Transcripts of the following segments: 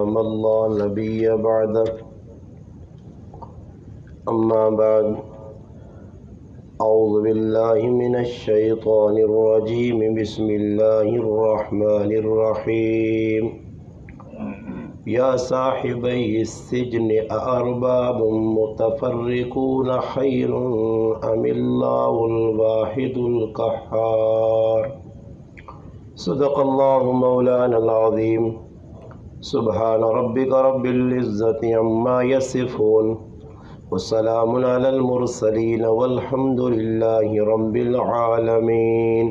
من لا نبي بعده أما بعد أعوذ بالله من الشيطان الرجيم بسم الله الرحمن الرحيم يا صاحبي السجن أأرباب متفرقون خير أم الله الواحد القهار صدق الله مولانا العظيم سبحان ربك رب العزة عما يصفون والسلام على المرسلين والحمد لله رب العالمين.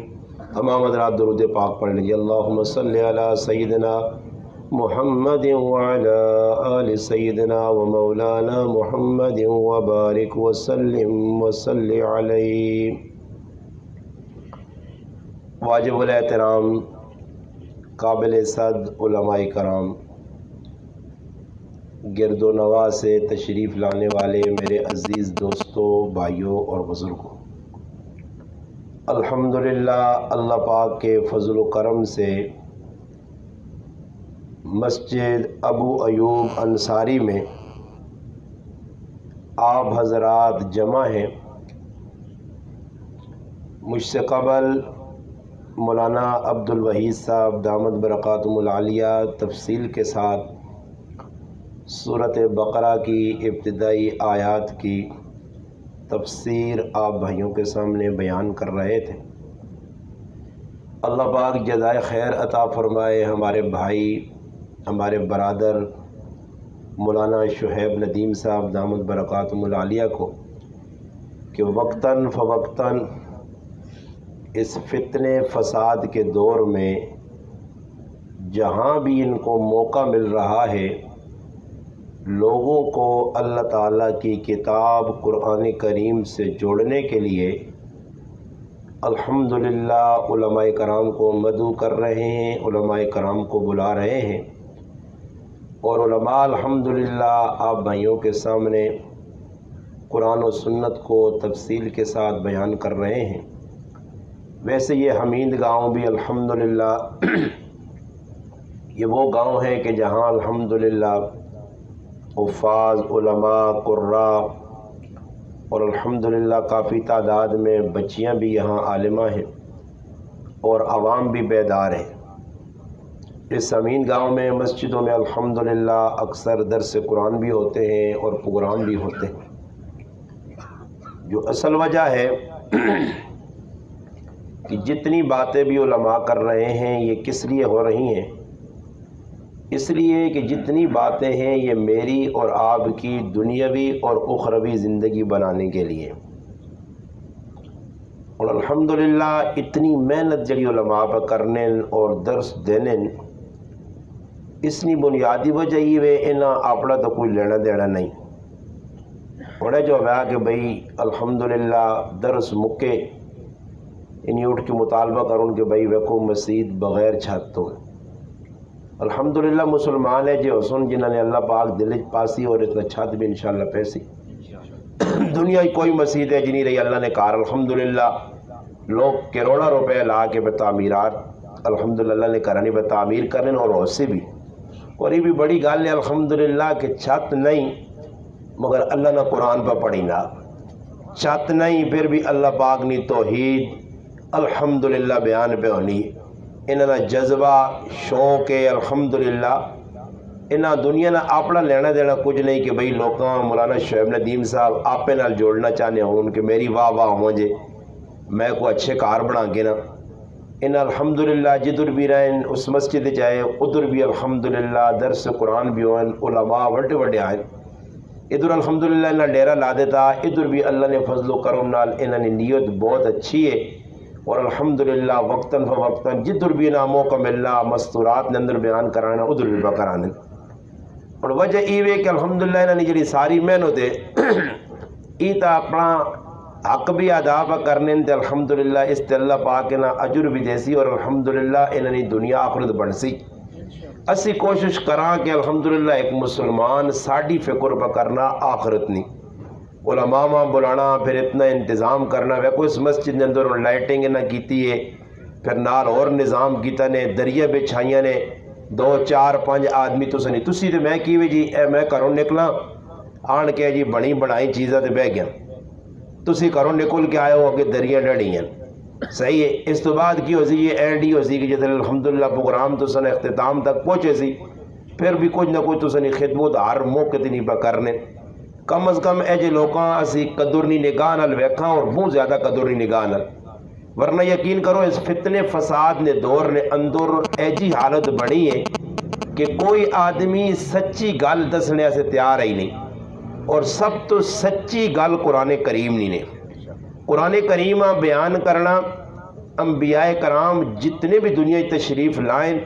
تمام حضرات درود پاک پڑھ لیجیے. اللہم صلی علی سیدنا محمد وعلى آل سیدنا ومولانا محمد وبارک وسلم وصلی علیہ. واجب الاحترام قابل صد علماء کرام، گرد و نواح سے تشریف لانے والے میرے عزیز دوستوں، بھائیوں اور بزرگوں، الحمدللہ اللہ پاک کے فضل و کرم سے مسجد ابو ایوب انصاری میں آپ حضرات جمع ہیں. مجھ سے قبل مولانا عبدالوحید صاحب دامت برکاتہم العالیہ تفصیل کے ساتھ سورۃ بقرہ کی ابتدائی آیات کی تفسیر آپ بھائیوں کے سامنے بیان کر رہے تھے. اللہ پاک جزائے خیر عطا فرمائے ہمارے بھائی، ہمارے برادر مولانا شعیب ندیم صاحب دامت برکاتہم العالیہ کو کہ وقتاً فوقتاً اس فتنے فساد کے دور میں جہاں بھی ان کو موقع مل رہا ہے، لوگوں کو اللہ تعالیٰ کی کتاب قرآن کریم سے جوڑنے کے لیے الحمدللہ علماء کرام کو مدعو کر رہے ہیں، علماء کرام کو بلا رہے ہیں، اور علماء الحمدللہ آپ بھائیوں کے سامنے قرآن و سنت کو تفصیل کے ساتھ بیان کر رہے ہیں. ویسے یہ حمید گاؤں بھی الحمدللہ یہ وہ گاؤں ہے کہ جہاں الحمدللہ حفاظ، علماء، قراء اور الحمدللہ کافی تعداد میں بچیاں بھی یہاں عالمہ ہیں اور عوام بھی بیدار ہیں. اس امین گاؤں میں مسجدوں میں الحمدللہ اکثر درس قرآن بھی ہوتے ہیں اور پروگرام بھی ہوتے ہیں. جو اصل وجہ ہے کہ جتنی باتیں بھی علماء کر رہے ہیں یہ کس لیے ہو رہی ہیں؟ اس لیے کہ جتنی باتیں ہیں یہ میری اور آپ کی دنیاوی اور اخروی زندگی بنانے کے لیے. اور الحمدللہ اتنی محنت جڑی علماء پر کرنے اور درس دینے اس کی بنیادی وجہ یہ ہے انہاں اپنا تو کوئی لینا دینا نہیں. انہیں جو ہوا کہ بھئی الحمدللہ درس مکے انہیں اٹھ کے مطالبہ کروں کہ بھئی ویکو مسجد بغیر چھت تو الحمدللہ مسلمان ہے جو حسن جنہوں نے اللہ پاک دل پاسی اور اتنا چھت بھی انشاءاللہ پیسی. دنیا کی کوئی مسجد ہے جنہیں رہی اللہ نے کہا الحمدللہ لوگ کروڑا روپے لا کے تعمیرات الحمدللہ اللہ نے کرانی پہ تعمیر کرنے اور اسے بھی، اور یہ بھی بڑی گال ہے الحمدللہ کہ چھت نہیں مگر اللہ نے قرآن پہ پڑھی نا، چھت نہیں پھر بھی اللہ پاک نے توحید الحمدللہ بیان پہ ہونی. انہاں جذبہ شوق ہے الحمدللہ. انہاں دنیا نہ اپنا لینا دینا کچھ نہیں کہ بھئی لوکاں مولانا شعیب ندیم صاحب آپے نال جوڑنا چاہنے ہوں کہ میری واہ واہ ہوں جے میں کو اچھے کار بنا کے نا. انہاں الحمدللہ جدھر بھی رہیں اس مسجد جائے ادھر بھی الحمدللہ درس قرآن بھی ہوئن، علماء وڈے وڈے آئیں. ادھر الحمدللہ انہاں ڈیرہ لا دیتا، ادھر بھی اللہ نے فضل و کرم نال انہاں نے نیت بہت اچھی ہے. اور الحمدللہ وقتاً فوقتاً جدھر بھی ناموں کا ملنا مستورات نے اندر بیان کرانا ادھر بھی بکرانے. اور وجہ یہ ہے کہ الحمدللہ انہوں نے جڑی ساری محنت ہے یہ تو اپنا حق بھی ادا کرنے تے الحمدللہ اس تے اللہ پاک نے اجر بھی دیسی اور الحمدللہ انہوں نے دنیا آخرت بڑھ سی. اسی کوشش کراں کہ الحمدللہ ایک مسلمان ساڑی فکر پہ کرنا آخرت نہیں. علماء بلانا پھر اتنا انتظام کرنا ویکو اس مسجد کے اندر لائٹنگ نہ کیتی ہے پھر نال اور نظام کیتا نے دریا بچھائیاں نے 2 4 5 ਆਦਮੀ ਤੁਸੀਂ ਨਹੀਂ, ਤੁਸੀਂ ਤੇ ਮੈਂ ਕੀ ਵੀ ਜੀ ਮੈਂ ਘਰੋਂ ਨਿਕਲਾਂ ਆਣ ਕੇ ਜੀ ਬਣੀ ਬਣਾਈ ਚੀਜ਼ਾਂ ਤੇ ਬਹਿ ਗਿਆ, ਤੁਸੀਂ ਘਰੋਂ ਨਿਕਲ ਕੇ ਆਏ ਹੋ ਅੱਗੇ ਦਰੀਆਂ ਡੜੀਆਂ ਸਹੀ ਹੈ। ਇਸ ਤੋਂ ਬਾਅਦ ਕੀ ਹੋ ਸੀ یہ اینڈ ہی ہو سی کہ جدھر الحمدللہ پروگرام تو سن اختتام تک پہنچے سی پھر بھی کچھ نہ کچھ تو سنی خدمت ہر موقع تے نہیں پا کرنے، کم از کم اے جے لوکاں اسی قدرنی نگاہ نال ویکھاں اور بہت زیادہ قدرنی نگاہ نال، ورنہ یقین کرو اس فتنے فساد نے دور نے اندر اے جی حالت بڑی ہے کہ کوئی آدمی سچی گل دسنے سے تیار ہی نہیں، اور سب تو سچی گل قرآن کریم نہیں نے۔ قرآن کریم بیان کرنا، انبیاء کرام جتنے بھی دنیا تشریف لائیں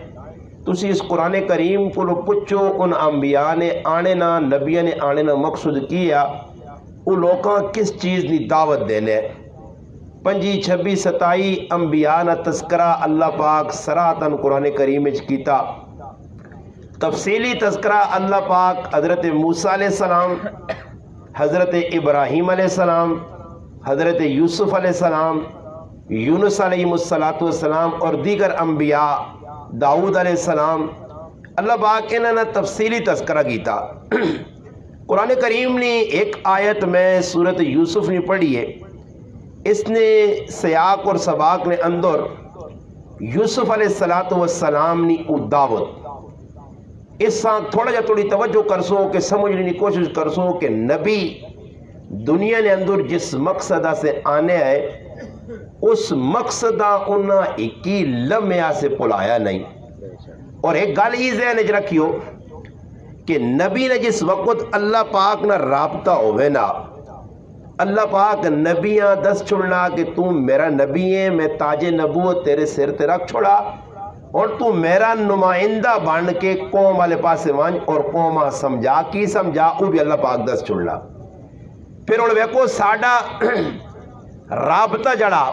تسی اس قرآن کریم کو پوچھو ان انبیاء نے آنے نہ نبیاں نے آنے نہ مقصود کیا وہ لوکاں کس چیز کی دعوت دینے، 25 26 27 انبیاء نہ تذکرہ اللہ پاک سراحتاً قرآن کریم وچ کیتا، تفصیلی تذکرہ اللہ پاک حضرت موسیٰ علیہ السلام، حضرت ابراہیم علیہ السلام، حضرت یوسف علیہ السلام، یونس علیہ السلام اور دیگر انبیاء، داؤد علیہ السلام، اللہ پاک انہوں نے تفصیلی تذکرہ کیتا۔ قرآن کریم نے ایک آیت میں سورت یوسف نے پڑھی ہے، اس نے سیاق اور سباق نے اندر یوسف علیہ السلام نے دعوت اس ساتھ تھوڑا جا تھوڑی توجہ کرسو کہ سمجھنے کی کوشش کرسو کہ نبی دنیا نے اندر جس مقصدہ سے آنے آئے اس مقصدہ انہاں ایکی لمحہ سے پلایا نہیں۔ اور ایک گل ہی ذہن وچ رکھیو کہ نبی نے جس وقت اللہ پاک نہ رابطہ ہوئے نا، اللہ پاک نبیاں دس چھوڑنا کہ تو میرا نبی ہے، میں تاج نبوت تیرے سر تے رکھ چھوڑا اور تو میرا نمائندہ بن کے قوم والے پاسے وانج اور قومہ سمجھا کی سمجھا، وہ بھی اللہ پاک دس چھوڑنا۔ پھر انہوں نے ویکو ساڑا رابطہ جڑا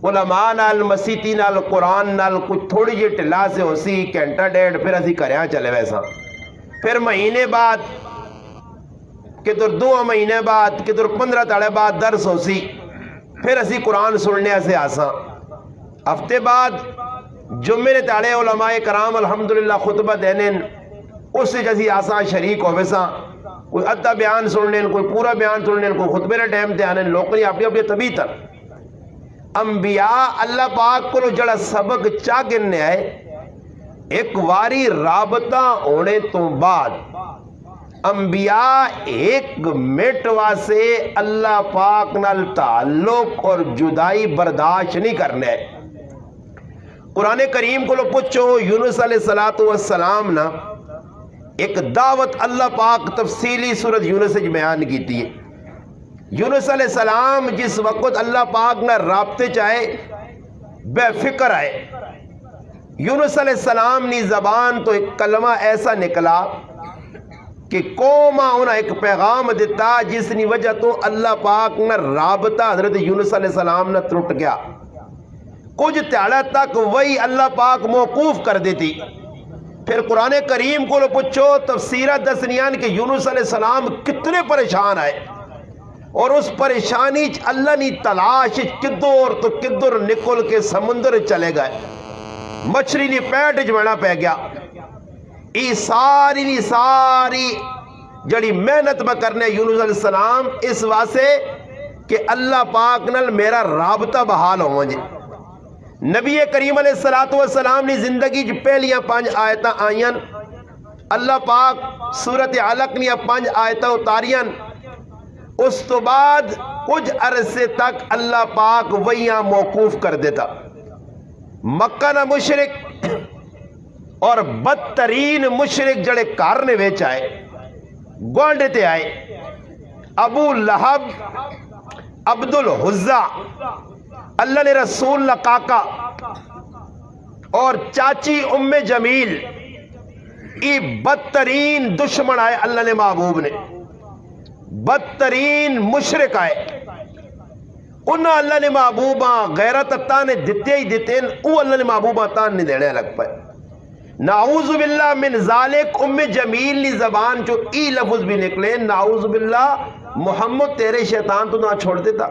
علماء نال مسیحی نال قرآن نال کچھ تھوڑی جی ٹلا سے ہو سی گھنٹہ ڈیڑھ، پھر اسی کریاں چلے ویسا، پھر مہینے بعد کدھر 2 مہینے بعد کدھر 15 تاڑے بعد درس ہو سی، پھر اسی قرآن سننے سے آساں، ہفتے بعد جمعے نے تاڑے علماء کرام الحمدللہ خطبہ دینے اس سے جیسی آسان شریک ہو ویسا، کوئی ادھا بیان سننے کوئی پورا بیان سننے کوئی خطبے نے ٹائم تے آنے، لوگ نے اپنی اپنی طبیعت انبیاء اللہ پاک کو جڑا سبق چاہ گننے آئے ایک واری رابطہ ہونے تو بعد انبیاء ایک منٹ واسے اللہ پاک نال تعلق اور جدائی برداشت نہیں کرنے آئے۔ قرآن کریم کو لو پوچھو یونس علیہ السلام نا ایک دعوت اللہ پاک تفصیلی سورت یونس سے بیان کی تھی۔ یونس علیہ السلام جس وقت اللہ پاک نہ رابطے چاہے بے فکر آئے، یونس علیہ السلام نے زبان تو ایک کلمہ ایسا نکلا کہ قومہ انہیں ایک پیغام دیتا جس نے وجہ تو اللہ پاک نہ رابطہ حضرت یونس علیہ السلام نہ ٹوٹ گیا، کچھ تیڑا تک وہی اللہ پاک موقوف کر دیتی۔ پھر قرآن کریم کو لو پوچھو تفسیرہ دسنیان کہ یونس علیہ السلام کتنے پریشان آئے اور اس پریشانی اللہ نے تلاش کدھر تو کدھر نکل کے سمندر چلے گئے، مچھلی نے پیٹ جمعنا پہ گیا، ای ساری جڑی محنت میں کرنے یونس علیہ السلام اس واسے کہ اللہ پاک نال میرا رابطہ بحال ہو مجھے۔ نبی کریم علیہ السلام نے زندگی جو پہلیاں 5 آیتاں آئیاں، اللہ پاک سورت علق نے 5 آیتاں اتاریاں، اس تو بعد کچھ عرصے تک اللہ پاک وہیاں موقوف کر دیتا۔ مکہ نہ مشرک اور بدترین مشرک جڑے کارنے ویچ آئے گوانڈے تے آئے، ابو لہب، عبد العزا، اللہ نے رسول اللہ کاکا اور چاچی ام جمیل، یہ بدترین دشمن آئے اللہ نے محبوب نے، بدترین مشرک آئے، انہاں اللہ نے محبوبہ غیرت تانے دیتے ہی دیتے ہیں، وہ اللہ نے محبوبہ تان نہیں دینے لگ پائے۔ نعوذ باللہ من ذالک ام جمیل لی زبان جو ای لفظ بھی نکلے، نعوذ باللہ محمد تیرے شیطان تو نہ چھوڑ دیتا،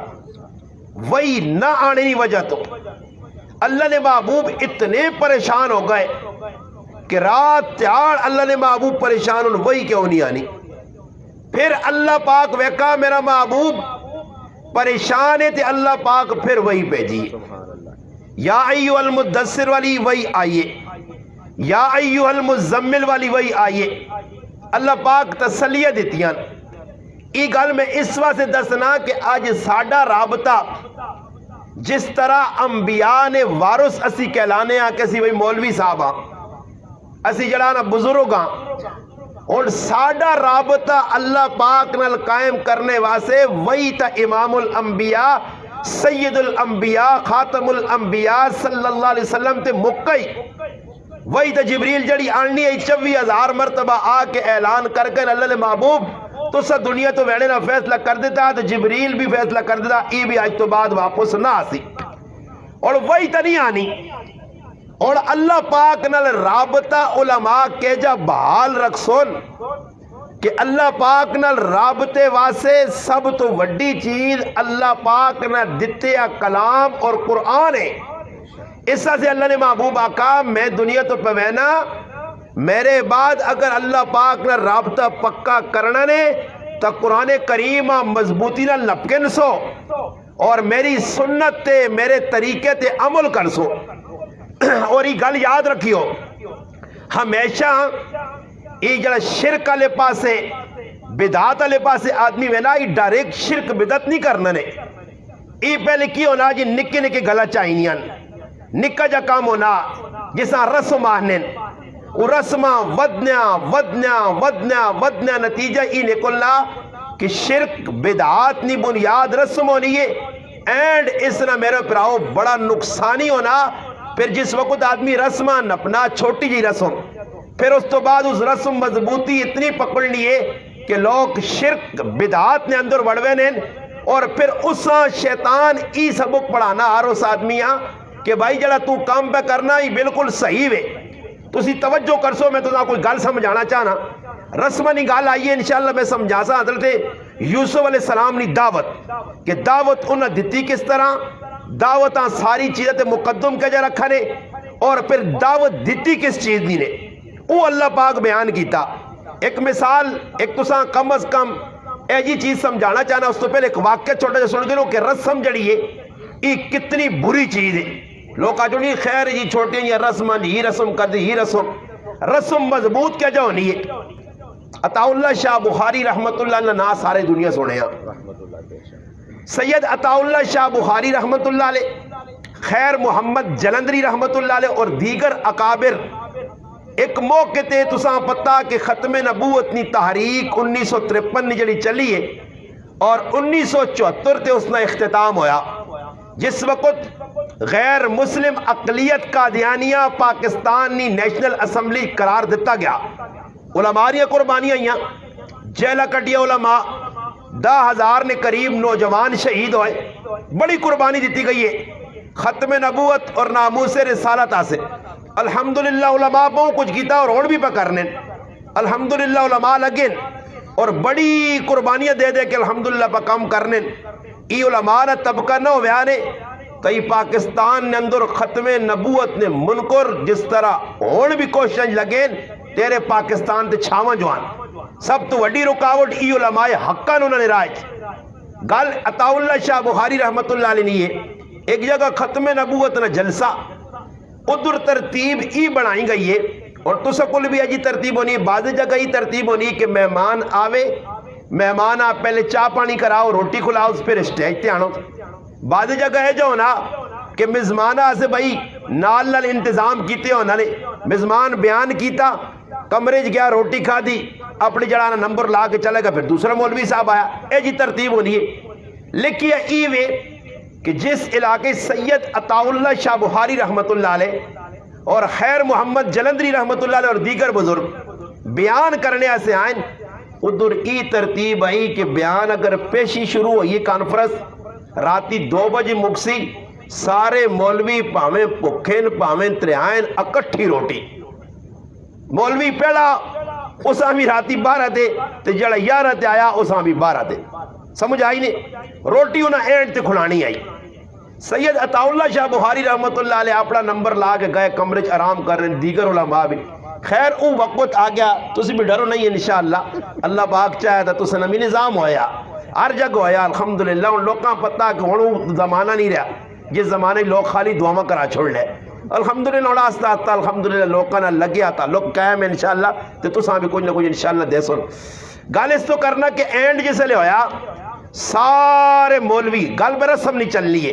وہی نہ آنے کی وجہ تو اللہ نے محبوب اتنے پریشان ہو گئے کہ رات تیار اللہ نے محبوب پریشان ان وہی کیوں نہیں آنی. پھر اللہ پاک ویکا میرا محبوب پریشان ہے تے اللہ پاک پھر وہی بھیجیے. یا ایھا المدثر والی وہی آئیے, یا ایھا المزمل والی وہی آئیے. اللہ پاک تسلیہ دیتیاں. ای گل میں اس واسطے دسنا کہ آج ساڈا رابطہ جس طرح انبیاء نے وارث اسی کہلانے آ کہ اسی وہی مولوی صاحب ہاں, اسی جڑا نا بزرگ ہاں, اور ساڈا رابطہ اللہ پاک نال قائم کرنے واسطے وہی تا امام الانبیاء سید الانبیاء خاتم الانبیاء صلی اللہ علیہ وسلم تے مکئی. وہی تا جبریل جڑی آنی ہے 24,000 مرتبہ آ کے اعلان کر کے اللہ نے محبوب تو سا دنیا تو ویڑے نہ فیصلہ کر دیتا, تو جبریل بھی فیصلہ کر دیتا ای بھی آج تو بعد واپس نہ آسی. اور وہی تا نہیں آنی. اور اللہ پاک نال رابطہ علماء کے جا بحال رکھسون کہ اللہ پاک نال رابطے واسے سب تو وڈی چیز اللہ پاک نہ دتے کلام اور قرآن ہے. اس سے اللہ نے محبوب آقا میں دنیا تو پوینا میرے بعد اگر اللہ پاک نہ رابطہ پکا کرنا نے تو قرآن کریم مضبوطی نہ لپکن سو اور میری سنت تے میرے طریقے تے عمل کر سو. اور یہ گل یاد رکھیو ہمیشہ یہ جڑا شرک والے پاسے بدعت والے پاسے آدمی وینا یہ ڈائریکٹ شرک بدعت نہیں کرنا نے. یہ پہلے کی ہونا جی نکے نکے گلا چاہینیاں نکا جا کام ہونا جسا رسم آہنین وہ رسمہ ودنیا نتیجہ یہ نکلنا کہ شرک بدعات نی بنیاد رسم ہونی ہے. اینڈ اس نہ میرے پراؤ بڑا نقصانی ہونا. پھر جس وقت آدمی رسمہ نپنا چھوٹی جی رسم پھر اس تو بعد اس رسم مضبوطی اتنی پکڑنی ہے کہ لوگ شرک بدعات نے اندر وڑوے نے اور پھر اس شیطان ای سبق پڑھانا ہر اس آدمیاں کہ بھائی جڑا تو کام پہ کرنا ہی بالکل صحیح ہے تسی توجہ کر سو. میں تو کوئی گل سمجھانا چاہنا رسمہ نی گل آئیے انشاءاللہ میں سمجھا سا. حضرت یوسف علیہ السلام نی دعوت کہ دعوت انہیں دیتی کس طرح, دعوتاں ساری چیزیں تے مقدم کے جا رکھا نے اور پھر دعوت دیتی کس چیز دی نے وہ اللہ پاک بیان کیتا. ایک مثال ایک تساں کم از کم اے جی چیز سمجھانا چاہنا. اس تو پہلے ایک واقعہ چھوٹا جا سن دو کہ رسم جڑی ہے یہ کتنی بری چیز ہے. لوگ آجو نہیں خیر جی چھوٹے یہ رسم یہ رسم کر دی یہ رسم مضبوط کیا جا ہونی ہے. عطا اللہ شاہ بخاری رحمت اللہ علیہ نا سارے دنیا سنے ہیں. سید عطا اللہ شاہ بخاری رحمت اللہ علیہ, خیر محمد جلندری رحمت اللہ علیہ اور دیگر اکابر ایک موقع تے تساں پتہ کہ ختم نبوت نی تحریک 1953 نی جڑی چلی ہے اور 1974 تے اس نے اختتام ہویا جس وقت غیر مسلم اقلیت قادیانیہ پاکستان نی نیشنل اسمبلی قرار دیتا گیا. علماء نے قربانیاں ہیں جیلہ کٹیا علماء 10,000 نے قریب نوجوان شہید ہوئے. بڑی قربانی دیتی گئی ہے ختم نبوت اور ناموس رسالت آسے. الحمدللہ علماء بہت کچھ کیتا اور بھی پہ کرنے الحمدللہ علماء لگن اور بڑی قربانیاں دے دے کہ الحمدللہ پہ کام کرنے. ای علماء نہ طبقہ نہ ہویا نے کئی پاکستان نے اندر ختم نبوت نے منکر جس طرح ہون بھی کوشش لگیں تیرے پاکستان تے چھاواں جوان سب تو وڈی رکاوٹ ای علماء حقاً انہوں نے رائج. گل عطا اللہ شاہ بخاری رحمت اللہ علیہ نہیں ہے. ایک جگہ ختم نبوت نہ جلسہ ادھر ترتیب ای بنائی گئی ہے اور تو سکول بھی اجی ترتیب ہونی. بعض جگہ ہی ترتیب ہونی کہ مہمان آوے مہمان آپ پہلے چاہ پانی کراؤ روٹی کھلاؤ پھر اسٹیج تے آنو. بعض جگہ ہے جو ہونا کہ مزمانہ سے بھائی نال نال انتظام کیتے ہونا نے مزمان بیان کیتا کمرے گیا روٹی کھا دی اپنی جڑانا نمبر لا کے چلے گا پھر دوسرا مولوی صاحب آیا. اے جی ترتیب ہونی ہے. لکھیا ای وے کہ جس علاقے سید عطا اللہ شاہ بخاری رحمت اللہ علیہ اور خیر محمد جلندری رحمت اللہ علیہ اور دیگر بزرگ بیان کرنے سے آئیں ادھر ای ترتیب آئی کہ بیان اگر پیشی شروع ہوئی کانفرنس راتی 2 بجے مکسی سارے مولوی پاویں پکھین پاویں تریائن اکٹھی روٹی. مولوی پہلا اساں بھی راتی 12 دے تے جڑا 11 تے آیا اساں بھی 12 دے. سمجھ آئی نہیں روٹی انہاں اینڈ تے کھلانی آئی. سید عطا اللہ شاہ بخاری رحمت اللہ علیہ اپنا نمبر لا کے گئے کمرے چ آرام کر رہے دیگر علماء بھی خیر وہ وقت آ گیا، تسی بھی ڈرو نہیں انشاءاللہ، اللہ پاک چاہے تو تسا نمی نظام ہویا، ہر جگہ ہویا الحمدللہ۔ ان لوگاں پتہ کہ ہوں زمانہ نہیں رہا جس زمانے لوگ خالی دعاواں کرا چھوڑ لے، الحمدللہ اور آستہ آستہ الحمدللہ لوگاں نہ لگیا تھا لوگ قائم انشاءاللہ، تو تساں بھی کچھ نہ کچھ انشاءاللہ دے سن۔ گل اس تو کرنا کہ اینڈ جس لے ہویا سارے مولوی گل پہ رسم نہیں چل لیے،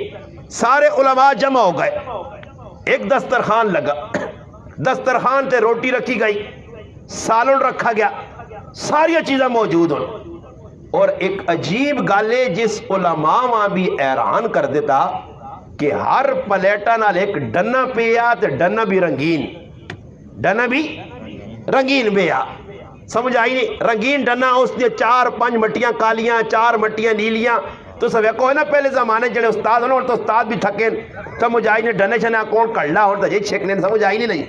سارے علماء جمع ہو گئے، ایک دسترخوان لگا، دسترخوان تے روٹی رکھی گئی، سالن رکھا گیا، ساری چیزیں موجود ہوں، اور ایک عجیب گل ہے جس علماء وہاں بھی حیران کر دیتا کہ ہر پلیٹا نال ایک ڈنا پیا تے ڈنا بھی رنگین، ڈنا بھی رنگین پیا، سمجھ آئی نہیں؟ رنگین ڈنا اس نے 4-5 مٹیاں کالیاں، 4 مٹیاں نیلیاں، تو سب ایک ہے نا پہلے زمانے جڑے استاد ہونا، اور تو استاد بھی تھکے سمجھ آئی نہیں، ڈنے شنے کون کڑلا اور تو یہ چھکنے سمجھ آئی نہیں،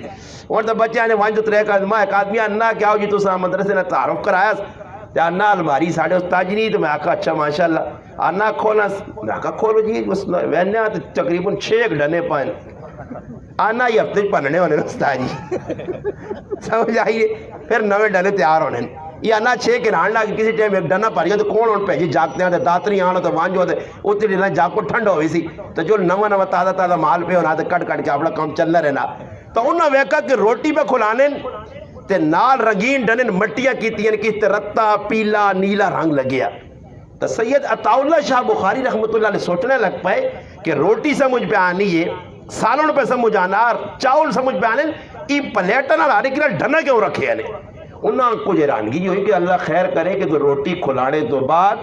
اور تو بچے آنے وہاں جو ترے کا ایک آدمی انہا کیا ہو جی تو سا مدرسے نے تعارف کرایا، انہا الماری ساڑھے استاد جی نہیں، تو میں آکھا اچھا ماشاءاللہ، انہا کھولا، میں آکھا کھولو جی، وینے آتے تقریباً 6 ڈنے پائن، آنا یہ ہفتے پننے ہونے استاد جی، سمجھ آئیے، پھر نوے ڈنے تیار ہونے، یہ آنا 6 کے نان لگے کسی ٹائم ایک ڈنا پا رہی ہے تو کون ہون پیجی جاگتے ہیں داتری آنا تو وانجو ہوتے اتنی ڈنا جاگ کو ٹھنڈ ہوئی سی، تو جو نوہ تازہ تازہ مال پہ ہونا تو کٹ کے اپنا کام چلنا رہنا، تو انہوں نے ویکا کہ روٹی پہ کھلانے تے نال رنگین ڈنن مٹیاں کیتی ہیں کہ رتا پیلا نیلا رنگ لگیا، تو سید عطا اللہ شاہ بخاری رحمت اللہ علیہ سوچنے لگ پائے کہ روٹی سمجھ پہ آنی ہے، سالن پہ سمجھ آنا، چاول سمجھ پہ آنے، ای پلیٹا نہ لانے کے لیے ڈنا کیوں رکھے ہیں؟ انہوں نے کچھ حیرانگی ہوئی کہ اللہ خیر کرے کہ تو روٹی کھلانے تو بعد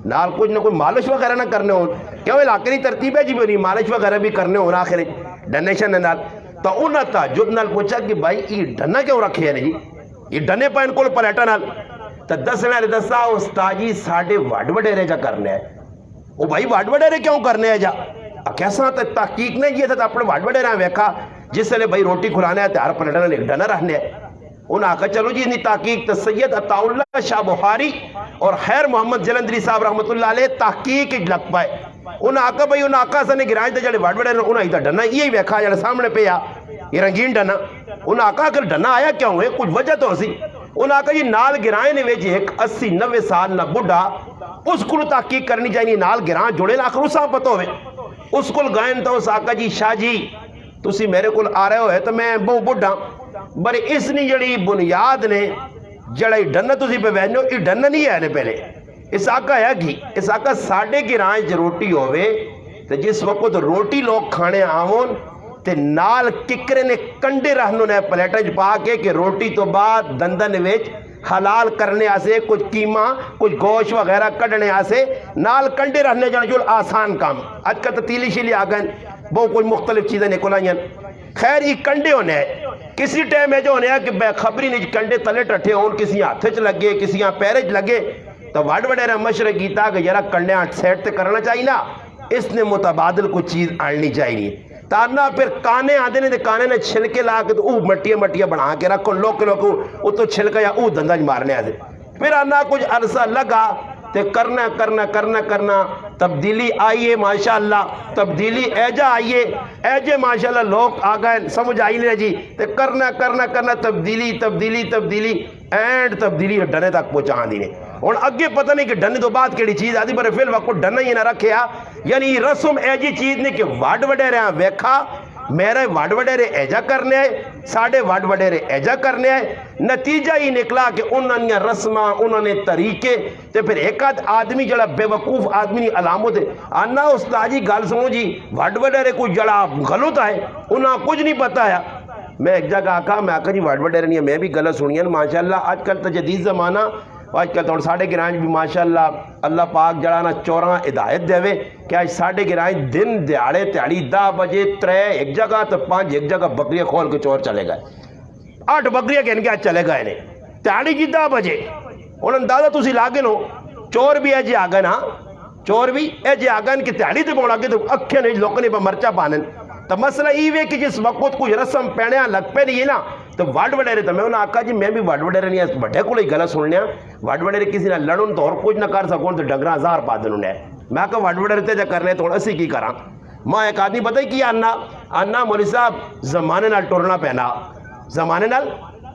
نال کچھ نہ کوئی مالش وغیرہ نہ کرنے ہوں، کیوں علاقے ترتیب ہے جی بھی مالش وغیرہ بھی کرنے ہوں آخر ڈنے شنے نال، تو انہوں نے تعجب نال پوچھا کہ بھائی یہ ڈنا کیوں رکھے ہیں جی، یہ ڈنے پہ ان کو پلیٹا نال، تو دسنے لے دسا استاد جی ساڑھے وڈ وڈیرے جا کرنے ہیں، وہ بھائی وڈ وڈیرے کیوں کرنے ہیں جا، کیسا تحقیق نے یہ تھا اپنے وڈ وڈیرے ویکھا جس سے بھائی روٹی کھلانے ہے تیار پلیٹا نال ایک ڈنا رہنے ہے، انہوں نے کہا چلو جی اتنی تحقیق، تو سید عطا اللہ شاہ بخاری اور خیر محمد جلندری صاحب رحمت اللہ علیہ تحقیق لگ پائے، انہوں نے کہا بھائی انہوں نے کہا سنے گرائیں تے جڑے وڈ وڈے انہوں نے ڈنا یہی ویکھا جڑے سامنے پہ آ یہ رنگین ڈنا، انہوں نے کہا کہ ڈنا آیا کیوں ہے کچھ وجہ تو سی، انہوں نے کہا جی نال گرائیں نے ویچ ایک 80-90 سال نہ بڑھا اس کو تحقیق کرنی چاہیے، نال گرائیں جوڑے لاکھ روسا پتہ ہوئے، اس کو گائن تو اس آقا جی شاہ جی تسی میرے کو آ رہے ہوئے تو میں بہت بڑھا بڑے اس نے جڑی بنیاد نے جڑا ڈنا تسی پہ ویجنو یہ ڈنا نہیں ہے نے پہلے، اس آقا ہے کی اس آقا ساڑھے گرائیں جو روٹی ہوئے تو جس وقت روٹی لوگ کھانے آون تے نال ککرے نے کنڈے رہنوں نے پلیٹا پا کے کہ روٹی تو بعد دندن ویچ حلال کرنے آسے کچھ قیمہ کچھ گوشت وغیرہ کڑنے آسے نال کنڈے رہنے جانا جو آسان کام، آج کا تیلی شیلی آگئن بہت کچھ مختلف چیزیں نکلائیں، خیر یہ کنڈے ہونے ہیں، کسی ٹائم ہے جو ہونے ہیں کہ بے خبری نہیں کنڈے تلے ٹھٹھے ہون کسی ہاتھ چ لگے کسی پیرے چ لگے، تو وڈ وڈیرا مشورہ کیتا کہ یارا کنڈے سیٹ تے کرنا چاہیے نا، اس نے متبادل کچھ چیز آنی چاہیے، تارنا پھر کانے آدھے نے کانے نے چھلکے لا کے تو مٹیاں مٹیاں بنا کے رکھو لوگ وہ تو چھلکا یا دندہ مارنے آدھے، پھر آنا کچھ عرصہ لگا تے کرنا کرنا کرنا کرنا تبدیلی آئیے ماشاءاللہ، تبدیلی ایجا آئیے ایجے ماشاءاللہ لوگ آگئے سمجھ آئی نہیں جی، تے کرنا کرنا کرنا تبدیلی تبدیلی تبدیلی اینڈ تبدیلی ڈنے تک پہنچا دینے، اور اگے پتہ نہیں کہ ڈنے تو بعد کیڑی چیز آدھی پر فی الوقت ڈنا ہی نہ رکھیا، یعنی رسم ایجی چیز نے کہ وڈ وڈیرے ویکھا میرے وڈ وڈیرے ایجا کرنے آئے ساڑھے وڈ وڈیرے ایجا کرنے آئے، نتیجہ ہی نکلا کہ انہوں نے رسمہ انہوں نے طریقے تے پھر ایک آدمی جڑا بے وقوف آدمی علامت ہے آنا استاد جی گل سنو جی وڈ وڈیرے کوئی جڑا غلط ہے انہوں کچھ نہیں پتا ہے، میں ایک جگہ آکھا میں آکھا جی وڈ وڈیرے نہیں ہے میں بھی غلط سنی ہے ماشاءاللہ، آج کل تو جدید زمانہ آج کل تو ساڑھے گرائیں بھی ماشاءاللہ اللہ پاک جڑانا چوراں ہدایت دے کہ آج ساڑھے گرائیں دن دیاڑے تیاڑی 10 بجے 3 ایک جگہ تو 5 ایک جگہ بکریاں کھول کے چور چلے گئے، 8 بکریاں کہنے کے آج چلے گئے نے تیاڑی جی 10 بجے، انہوں نے دادا تسی لاگے نو چور بھی ایجے آگئے نا چور بھی ایجے آگئے کہ تیاڑی تے پہنچ آگے تو اکھے نہیں لوگوں نے مرچہ پانن، تو مسئلہ یہ ہے کہ جس وقت کوئی رسم پہنے لگ پہ نہیں ہے نا تو وڈ وڈیرے تو میں انہوں نے آکھا جی میں بھی وڈ وڈیرے نہیں ہے بڑے کو لئی گلہ سننے ہیں وڈ وڈیرے کسی نے لڑن تو اور کچھ نہ کر سکون تو ڈنگرہ ہزار پا دن انہیں میں کہا وڈ وڈیرے تے جا کرنے تو اسی کی کراں، ماں ایک آدمی پتہ ہی کیا آنا مولی صاحب زمانے نال ٹورنا پہنا زمانے نال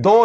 2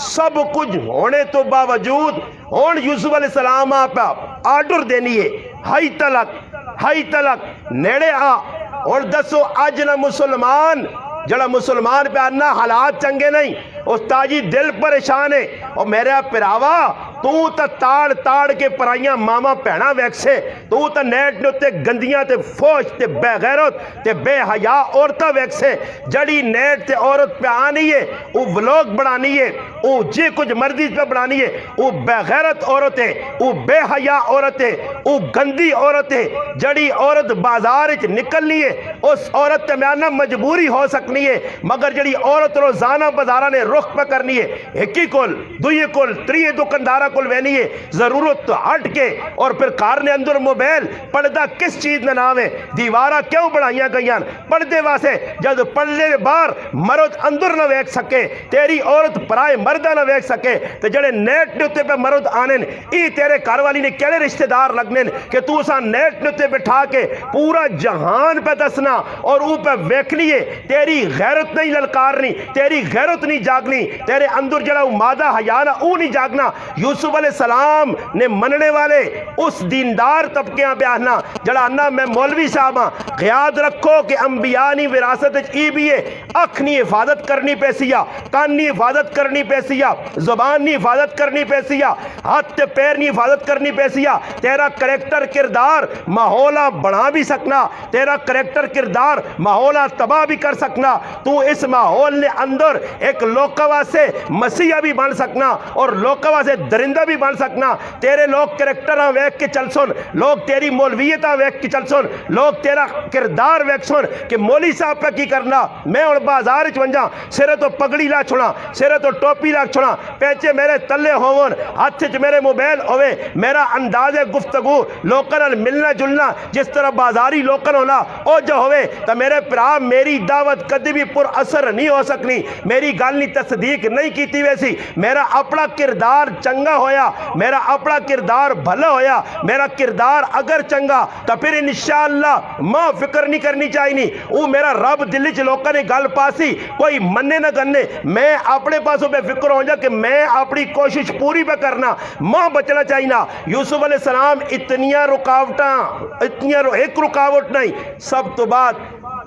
سب کچھ ہونے تو باوجود ہون یوسف علیہ السلام آپ آرڈر دینی ہے ہائی تلک نیڑے آ اور دسو اج نہ مسلمان جڑا مسلمان پہ آنا حالات چنگے نہیں اس تاجی دل پریشان ہے اور میرے پراوا تو تا تاڑ کے پرائیاں ماما پہنا ویکسے تو تا نیٹ نوتے گندیاں تے فوش تے بے غیرت تے بے حیا عورتہ ویکسے جڑی نیٹ تے عورت پہ آنی ہے وہ ولاگ بڑھانی ہے وہ جی کچھ مرضی پہ بڑھانی ہے وہ بے غیرت عورت ہے وہ بے حیا عورت ہے وہ گندی عورت ہے جڑی عورت بازار وچ نکلنی ہے اس عورت تے میں آنا مجبوری ہو سکنی ہے مگر جڑی عورت روزانہ بازارہ نے رخ پہ کرنی ہے ایک ہی کول دوئی کول تری دکاندارہ کول وینی ہے ضرورت تو ہٹ کے اور پھر کار نے اندر موبائل پردہ کس چیز نہ نام ہے دیوارہ کیوں بڑھائیاں گئیاں پردے واسے جد پردے بار مرد اندر نہ ویک سکے تیری عورت پرائے مردہ نہ ویک سکے تو جڑے نیٹ نوتے پہ مرد آنن ای تیرے کار والی نے کیڑے رشتہ دار لگنن کہ تو اسا نیٹ نوتے بٹھا کے پورا جہان پہ دسنا اور او پہ ویکھنی ہے تیری غیرت نہیں للکارنی تیری غیرت نہیں جاگنی تیرے اندر جڑا مادہ حیانہ او نہیں جاگنا یوسف علیہ السلام نے مننے والے اس دیندار طبقیاں پہ آنا جڑا انا میں مولوی صاحباں یاد رکھو کہ انبیاء نی وراثت ای بھی ہے اکھ نی حفاظت کرنی پیسیا کان نی حفاظت کرنی پیسیا زبان نی حفاظت کرنی پیسیا ہاتھ تے پیر نی حفاظت کرنی پیسیا تیرا کریکٹر کردار ماحولہ بڑھا بھی سکنا تیرا کریکٹر کردار ماحولہ تباہ بھی کر سکنا تو اس ماحول نے اندر ایک لوکوا سے مسیح بھی بن سکنا اور لوکوا سے درندہ بھی بن سکنا تیرے لوگ کریکٹر ویک کے چل سن لوگ تیری مولویتہ ویک کے چل سن لوگ تیرا کردار ویک سن کہ مولی صاحب پہ کی کرنا میں اور بازار چونجا سرے تو پگڑی لا چھوڑا سرے تو ٹوپی لا چھوڑا پیچے میرے تلے ہون ہاتھ چ میرے موبائل ہوئے میرا انداز گفتگو لوکل ملنا جلنا جس طرح بازاری لوکل ہونا او جو ہوئے تو میرے پرا میری دعوت کدی بھی پر اثر نہیں ہو سکنی میری گل نہیں تصدیق نہیں کیتی ویسی میرا اپنا کردار چنگا ہویا میرا اپنا کردار بھلا ہویا میرا کردار اگر چنگا تو پھر انشاءاللہ ماں فکر نہیں کرنی چاہیے وہ میرا رب دلی چ لوکاں نے گل پاسی کوئی مننے نہ گنے میں اپنے پاسوں پہ فکر ہو جا کہ میں اپنی کوشش پوری پہ کرنا ماں بچنا چاہیے یوسف علیہ السلام اتنیاں رکاوٹاں اتنیاں ایک رکاوٹ نہیں سب تو بات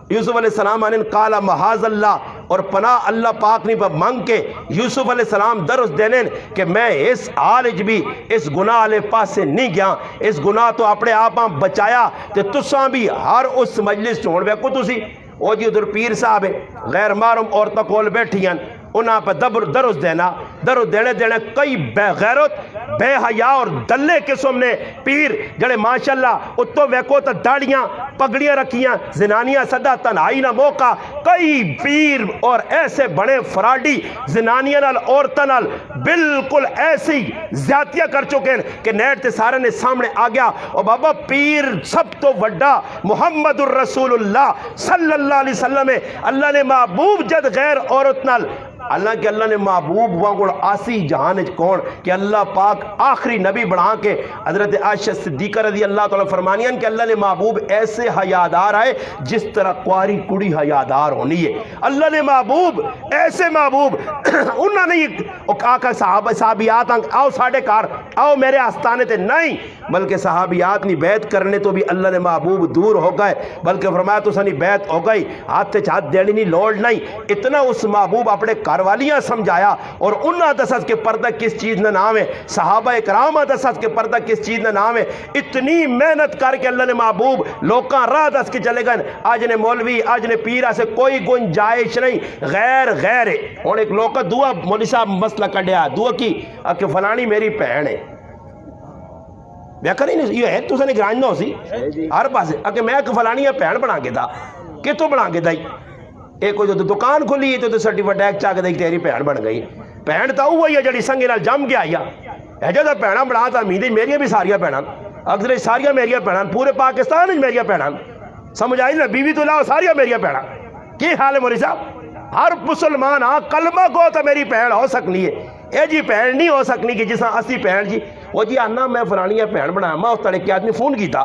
یوسف علیہ السلام آنے قال محاذ اللہ اور پناہ اللہ پاک نہیں پر مانگ کے یوسف علیہ السلام درس دینے کہ میں اس آلج بھی اس گناہ علیہ پاس سے نہیں گیا اس گناہ تو اپنے آپاں بچایا کہ تساں بھی ہر اس مجلس چھوڑ بے کو تسی او جی ادھر پیر صاحب غیر محرم عورتوں کول بیٹھیاں انہاں پہ درس دینا درس دینے کئی بے غیرت بے حیا اور دلے قسم نے پیر جڑے ماشاءاللہ اتو ویکو تا داڑیاں پگڑیاں رکھیاں زنانیاں صدا تنہائی نہ موقع کئی پیر اور ایسے بڑے فراڈی زنانیاں نال عورتاں نال بالکل ایسی زیادتیاں کر چکے ہیں کہ نیٹ تے سارے نے سامنے آ گیا اور بابا پیر سب تو وڈا محمد الرسول اللہ صلی اللہ علیہ وسلم ہے اللہ نے محبوب جد غیر عورت نال اللہ کہ اللہ نے محبوب وانگوڑ آسی جہان کون کہ اللہ پاک آخری نبی بڑھا کے حضرت عائشہ صدیقہ رضی اللہ تعالیٰ فرمانیاں کہ اللہ نے محبوب ایسے حیادار آئے جس طرح کواری کڑی حیادار ہونی ہے اللہ نے محبوب ایسے محبوب انہوں نے آقا صحابیات آؤ ساڑھے کار آؤ میرے آستانے تے نہیں بلکہ صحابیات نہیں بیعت کرنے تو بھی اللہ نے محبوب دور ہو گئے بلکہ فرمایا تو سنی بیعت ہو گئی ہاتھ ہاتھ دیڑی نہیں لوڑ نہیں اتنا اس محبوب اپنے کاروالیاں سمجھایا اور انہاں دسس کے پردہ کس چیز نہ نام ہے صحابہ اکرام دسس کے پردہ کس چیز نہ نام ہے اتنی محنت کر کے اللہ نے محبوب لوکاں راہ دس کے چلے گئے آج نے مولوی آج نے پیرہ سے کوئی گنجائش نہیں غیر ہے اور ایک لوکا دعا مولوی صاحب مسئلہ کڈیا دعا کی کہ فلانی میری بہن ہے بیکر نہیں یہ ہے تو سنے گرانج نہ ہو سی ہر پاس کہ میں فلانی بہن بنا کے دا کہ تو بنا کے دائی ایک جو دکان کھلی تو سرٹیفکیٹ ایک چاہ کے دیکھ تیری بہن بن گئی بہن تو وہی ہے جڑی سنگے نال جم کے آئی ہے جب بہنا بنا تا میری میری بھی ساریا بہنا اکثر ساریا میریا بہنا پورے پاکستان میریا بہنا سمجھ آئی نا بیوی تو لاؤ ساریا میریا بہنا کی حال ہے موری صاحب ہر مسلمان ہاں کلمہ کو تو میری بہن ہو سکنی ہے اے جی بہن نہیں ہو سکنی کہ جس اسی بہن جی وہ جی آنا میں فلانی بہن بنا میں اس طرح کے آدمی فون کیتا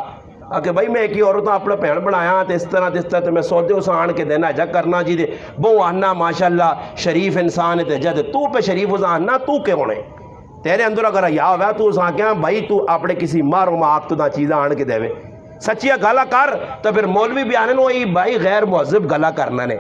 کہ بھائی میں ایک ہی عورت اپنا بھن بنایا تو اس طرح تو میں سودے اس آن کے دینا جا کرنا جی دے بہو آنا ماشاءاللہ شریف انسان ہے جد تو پہ شریف اس آنا تو کہ ہونے تیرے اندر اگر یا ہوا تو اس آن کیا بھائی تو اپنے کسی مارو ماک تو دا چیزیں آن کے دے سچیا گلا کر تو پھر مولوی بھی آنے وہی بھائی غیر مہذب گلا کرنا نے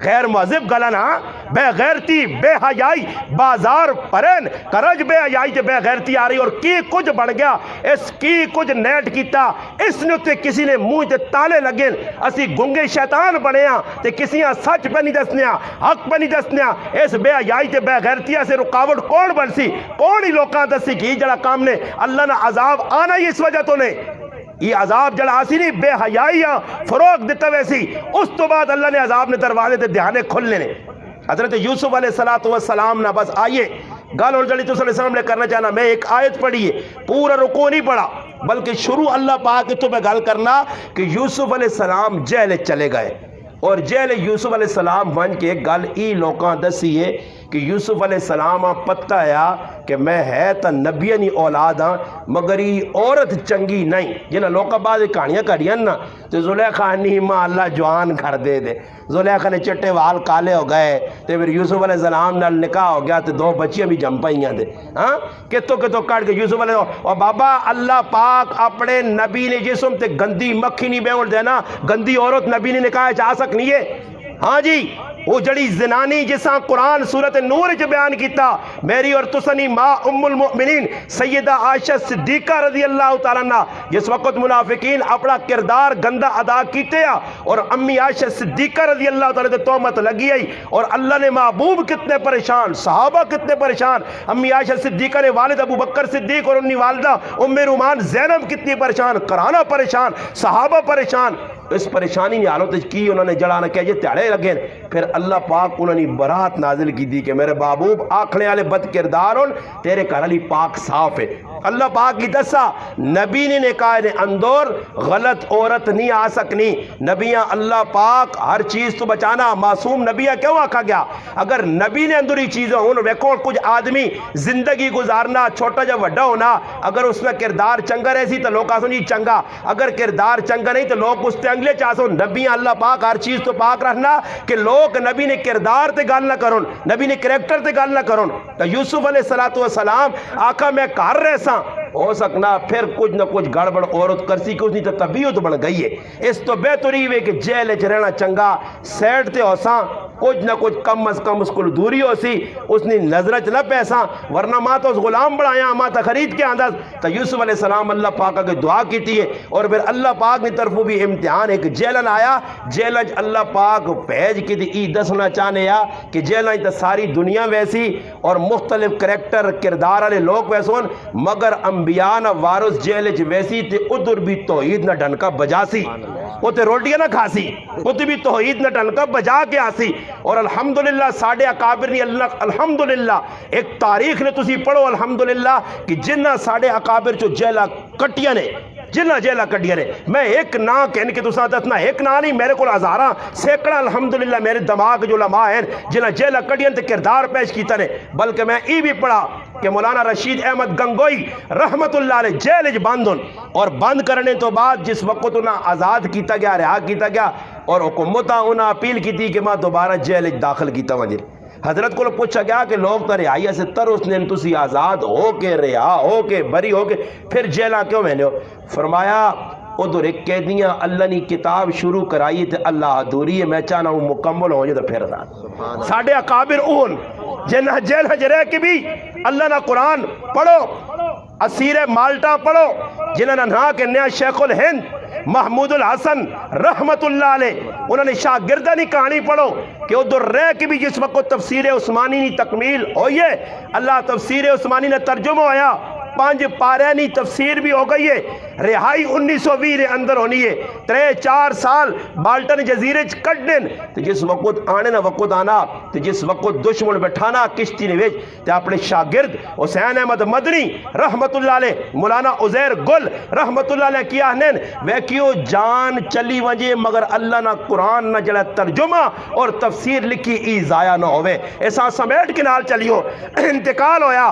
غیر مہذب گلا نا بے غیرتی بے حیائی بازار پرین کرج بے حیائی تے بے غیرتی آ رہی اور کی کچھ بڑھ گیا اس کی کچھ نیٹ کیتا اس نے تے کسی نے منہ تے تالے لگے اسی گنگے شیطان بنے ہاں تے کسی ہاں سچ پہ نہیں دسنیا حق پہ نہیں دسنیا اس بے حیائی تے بے غیرتی سے رکاوٹ کون بن سی کون ہی لوکاں دسی کی جڑا کام نے اللہ نے عذاب آنا ہی اس وجہ تو نے یہ عذاب جڑا آسی نہیں بے حیائیاں فروغ دیتا ویسی اس تو بعد اللہ نے عذاب نے دروازے تے دھیانے کھلنے نے حضرت یوسف علیہ السلام نہ بس آئیے گال اور جڑی تو صلی اللہ علیہ وسلم نے کرنا چاہنا میں ایک آیت پڑھی ہے پورا رکوع نہیں پڑھا بلکہ شروع اللہ پاک تو میں گال کرنا کہ یوسف علیہ السلام جیل چلے گئے اور جیل یوسف علیہ السلام ون کے گل ای لوکاں دسی ہے کہ یوسف علیہ السلام پتہ آیا کہ میں ہے تا نبیانی اولاد ہاں مگر یہ عورت چنگی نہیں جنہاں لوکاں بعد کہانیاں کڑیاں نا تو زلیخا نہیں ماں اللہ جوان کر دے زلیخا نے چٹے وال کالے ہو گئے تو پھر یوسف علیہ السلام نال نکاح ہو گیا تو 2 بچیاں بھی جم پائیاں دے ہاں کتوں کٹ کے یوسف علیہ اور بابا اللہ پاک اپنے نبی نے جسم تے گندی مکھی نہیں بیون دینا گندی عورت نبی نے نکاح چاہ سکنی ہے ہاں جی وہ جڑی زنانی جساں قرآن سورت نور چ بیان کیتا میری اور تسنی ماں ام المؤمنین سیدہ عائشہ صدیقہ رضی اللہ تعالیٰ عنہ جس وقت منافقین اپنا کردار گندہ ادا کیتے ہیں اور امی عائشہ صدیقہ رضی اللہ تعالیٰ عنہ تہمت لگی آئی اور اللہ نے محبوب کتنے پریشان صحابہ کتنے پریشان امی عائشہ صدیقہ نے والد ابو بکر صدیق اور انہی والدہ ام رومان زینب کتنی پریشان کرانہ پریشان صحابہ پریشان اس پریشانی نے حالت کی انہوں نے جڑانا کیا یہ تیڑے لگے پھر اللہ پاک انہوں نے برات نازل کی دی کہ میرے محبوب آکھنے والے بد کردار تیرے گھر علی پاک صاف ہے اللہ پاک کی دسا نبی نے نکاح نے اندور غلط عورت نہیں آ سکنی نبیاں اللہ پاک ہر چیز تو بچانا معصوم نبیاں کیوں آکھا گیا اگر نبی نے اندری چیزیں ہوں ویکھو کچھ آدمی زندگی گزارنا چھوٹا جب وڈا ہونا اگر اس میں کردار چنگا رہی تو لوگ آسو نہیں چنگا اگر کردار چنگا نہیں تو لوگ اس تے انگلے چاہسو نبیاں اللہ پاک ہر چیز تو پاک رہنا کہ لوگ نبی نے کردار تے گال نہ کرن نبی نے کریکٹر تے گال نہ کرن تو یوسف علیہ السلام آقا میں کار رہسا ہو سکنا پھر کچھ نہ کچھ گڑبڑ عورت کرسی کچھ نہیں تو طبیعت بن گئی ہے اس تو بہتری ہوئے کہ جیل چ رہنا چنگا سیڈ تے ہوساں کچھ نہ کچھ کم از کم اس کو دوری ہو سی اس نے نظرت نہ پیسا ورنہ ماں تو اس غلام بڑھایا ماں تا خرید کے آنداز تو یوسف علیہ السلام اللہ پاک کے دعا کی تھی اور پھر اللہ پاک نے طرفوں بھی امتحان ایک جیلن آیا جیلن اللہ پاک بھیج کی تھی ای دسنا چاہنے یا کہ جیلن تا ساری دنیا ویسی اور مختلف کریکٹر کردار والے لوگ ویسون مگر انبیاء نہ وارث جیل چ ویسی تے ادھر بھی توحید نہ ڈنکا بجاسی وہ تے روٹیاں نہ کھاسی وہ تے بھی توحید نہ ڈنکا بجا کے آسی اور الحمدللہ ساڑھے اکابر نے اللہ الحمدللہ ایک تاریخ نے تسی پڑھو الحمدللہ کہ جنہ ساڑھے اکابر چو جیلہ کٹیا نے جنہ جیلہ کٹیا نے میں ایک نا کہنے کے تسا دسنا ایک نا نہیں میرے کو ہزاراں سینکڑا الحمدللہ میرے دماغ جو علماء ہیں جنہ جیلہ کٹیا تے کردار پیش کیتا نے بلکہ میں ای بھی پڑھا کہ مولانا رشید احمد گنگوئی رحمت اللہ علیہ جیل بند اور بند کرنے تو بعد جس وقت انہیں آزاد کیتا گیا رہا کیتا گیا اور حکومتہ انہیں اپیل کی تھی کہ میں دوبارہ جیل داخل کیتا وجہ حضرت کو پوچھا گیا کہ لوگ تو رہائی سے تر اس نے تسی آزاد ہو کے رہا ہو کے بری ہو کے پھر جیلہ کیوں میں نے فرمایا ادھر ایک قیدیاں اللہ نے کتاب شروع کرائی تھے اللہ دوری ہے میں چاہنا ہوں مکمل ہو جائے تو پھر آزاد ساڑھے اکابر اون جنہ جیل حجرے کی بھی اللہ نہ قرآن پڑھو اسیر مالٹا پڑھو جنہوں نے کے نیا شیخ الہند محمود الحسن رحمت اللہ علیہ انہوں نے شاگردانی کہانی پڑھو کہ ادھر رہ کے بھی جس وقت تفسیر عثمانی نے تکمیل ہوئی ہے اللہ تفسیر عثمانی نے ترجمہ ہویا 5 پارینی تفسیر بھی ہو گئی ہے رہائی 1920 رے اندر ہونی ہے 3-4 سال بالٹن جزیرے کٹنے تو جس وقت آنے نہ وقت آنا تو جس وقت دشمن بٹھانا کشتی نے ویچ تو اپنے شاگرد حسین احمد مدنی رحمت اللہ علیہ مولانا عزیر گل رحمت اللہ علیہ کیا ہنین ویکیو جان چلی وجہ مگر اللہ نہ قرآن نہ جڑا ترجمہ اور تفسیر لکھی ای ضائع نہ ہوئے ایسا سمیٹ کے نال چلیو انتقال ہویا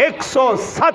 107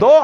2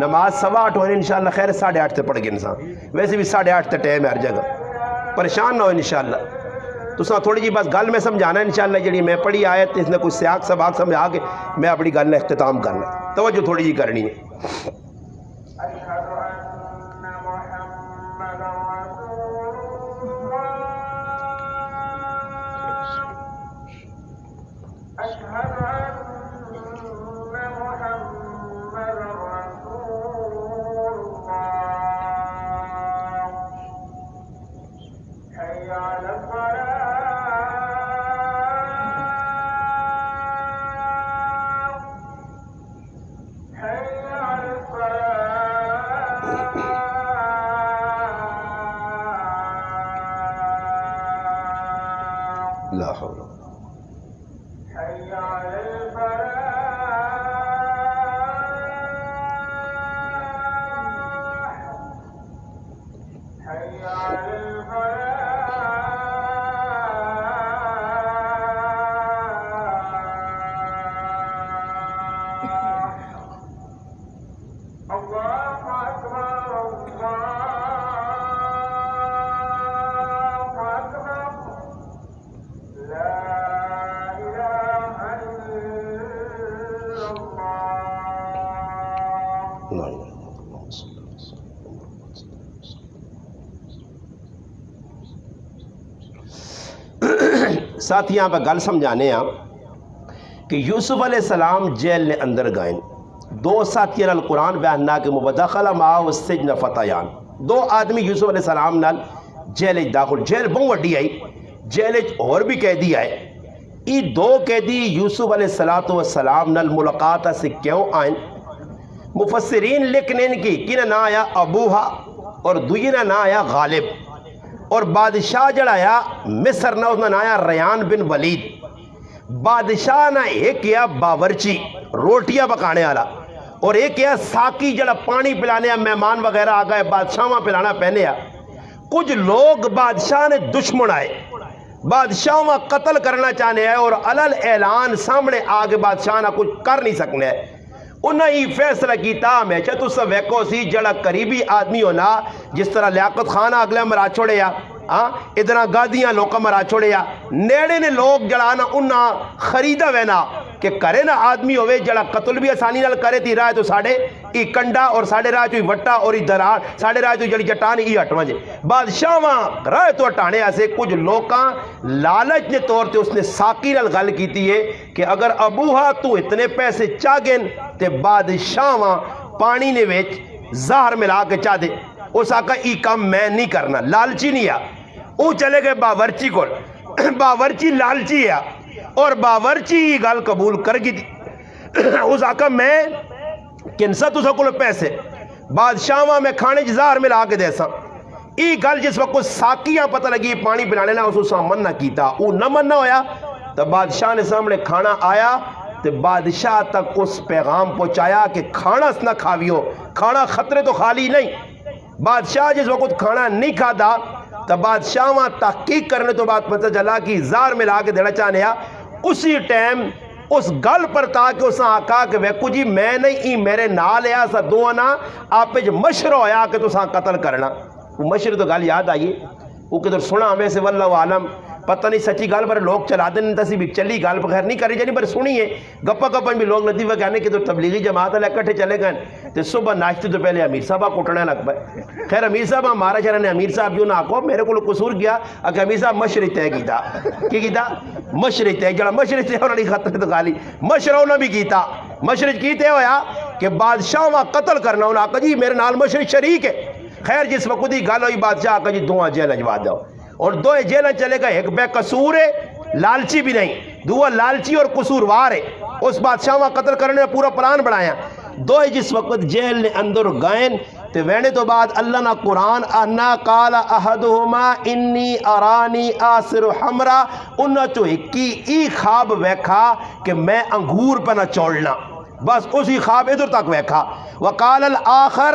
نماز 8:15 ہونے انشاءاللہ خیر 8:30 تے پڑھ گئے انسان، ویسے بھی 8:30 تے ٹائم ہے ہر جگہ، پریشان نہ ہو انشاءاللہ۔ تو تھوڑی جی بس گل میں سمجھانا انشاءاللہ، جڑی میں پڑھی آیت اس نے کوئی سیاق سباق سمجھا کے میں اپنی گل کا اختتام کرنا، توجہ تھوڑی جی کرنی ہے۔ لا حول ولا ساتھی یہاں پہ گل سمجھانے ہیں کہ یوسف علیہ السلام جیل نے اندر گئے، دو ساتھی نال قرآن بیان کہ مبدخل معه السجن فتیان، دو آدمی یوسف علیہ السلام نال جیل داخل، جیل بہت وڈی آئی، جیل اور بھی قیدی آئے، یہ دو قیدی یوسف علیہ السلام نال ملاقات سے کیوں آئیں؟ مفسرین لکھنے کی کنہ نا آیا ابوہا اور دوینا نا آیا غالب، اور بادشاہ جڑا آیا مصر نہ اس نا آیا ریان بن ولید، بادشاہ نہ ایک کیا باورچی روٹیاں پکانے والا، اور ایک کیا ساکی جڑا پانی پلانے مہمان وغیرہ آ گئے بادشاہ وہاں پلانا پہنے آ۔ کچھ لوگ بادشاہ نے دشمن آئے، بادشاہ وہاں قتل کرنا چاہنے آئے، اور علل اعلان سامنے آگے بادشاہ نہ کچھ کر نہیں سکنے آئے۔ انہیں ہی فیصلہ کیتا ہمیشہ تو سب ویکو سی جڑا قریبی آدمی ہونا، جس طرح لیاقت خانہ اگلے مرا چھوڑے یا ادھر گادیاں لوکا مرا چھوڑے یا نیڑے نے لوگ جڑا نا انہاں خریدا وینا کہ کرے نا آدمی ہوئے جڑا قتل بھی آسانی نال کرے تھی رائے تو ساڑھے ای کنڈا اور ساڑھے رائے تو ای وٹا اور ای درار ساڑھے رائے تو جڑی چٹان ای ہٹواں جے بادشاہ وہاں رائے تو ہٹانے ایسے کچھ لوکاں لالچ نے طور تے اس نے ساکی نال گل کیتی ہے کہ اگر ابوہا تو اتنے پیسے چاگن تے بادشاہ وہاں پانی نے ویچ زہر ملا کے چاہ دے، اس آقا ای کام میں نہیں کرنا، لالچی نہیں ہے۔ وہ چلے گئے باورچی کو، باورچی لالچی ہے اور باورچی یہ گل قبول کر گئی تھی، اس آقا میں کنسا تو سکول پیسے بادشاہ وہاں میں کھانے جزار ملا کے دے سا، ای گل جس وقت ساکیاں پتہ لگی پانی پلانے نا اس کو من نہ کیتا، وہ نہ من نہ ہویا تو بادشاہ نے سامنے کھانا آیا تو بادشاہ تک اس پیغام پہنچایا کہ کھانا نہ کھاویو، کھانا خطرے تو خالی نہیں۔ بادشاہ جس وقت کھانا نہیں کھادا تو بادشاہ وہاں تحقیق کرنے تو بات پتہ چلا کہ زار ملا کے دینا چاہنے آ، اسی ٹائم اس گل پر تا کہ اس نے آقا کہ ویکو جی میں نہیں ای میرے نال یا سا دوانا آپ پہ جو مشر ہویا کہ تو ساں قتل کرنا، وہ مشر تو گل یاد آئیے، وہ کدھر سنا ہمیں سے واللہ عالم پتہ نہیں سچی گل پر لوگ چلا دیں تسی بھی چلی گل پر خیر نہیں کری جانی پر سنیے گپا گپن بھی لوگ لطیفہ کہنے کہ تو تبلیغی جماعت ہے اکٹھے چلے گئے تو صبح ناشتے تو پہلے امیر صاحبہ کوٹنے لگ پائے، خیر امیر صاحبہ ہمارا شہر نے امیر صاحب جو نہ آکو میرے کو قصور کیا کہ امیر صاحب مشرق طے کیتا، کی کیتا مشرق طے جڑا مشرق طے ہونا نہیں خطر تو غالی مشرق انہوں بھی کیتا، مشرق کیتے ہویا کہ بادشاہ وہاں قتل کرنا انہوں آقا جی میرے نال مشرق شریک ہے۔ خیر جس وقت ہی گل ہوئی بادشاہ آقا جی دعا جیل اجوا دو، اور دو جیلیں چلے گئے، ایک بے قصور ہے لالچی بھی نہیں، دو لالچی اور قصوروار ہے، اس بادشاہ وہاں قتل کرنے میں پورا پلان بڑھایا، دو جس وقت جیل نے اندر گائن تے وینے تو بعد اللہ نا قرآن انا قال احدہما انی ارانی آسر حمرہ انہا چو ایکی ای خواب ویکھا کہ میں انگور پہ نہ چوڑنا، بس اسی خواب ادھر تک ویکھا، وقال الآخر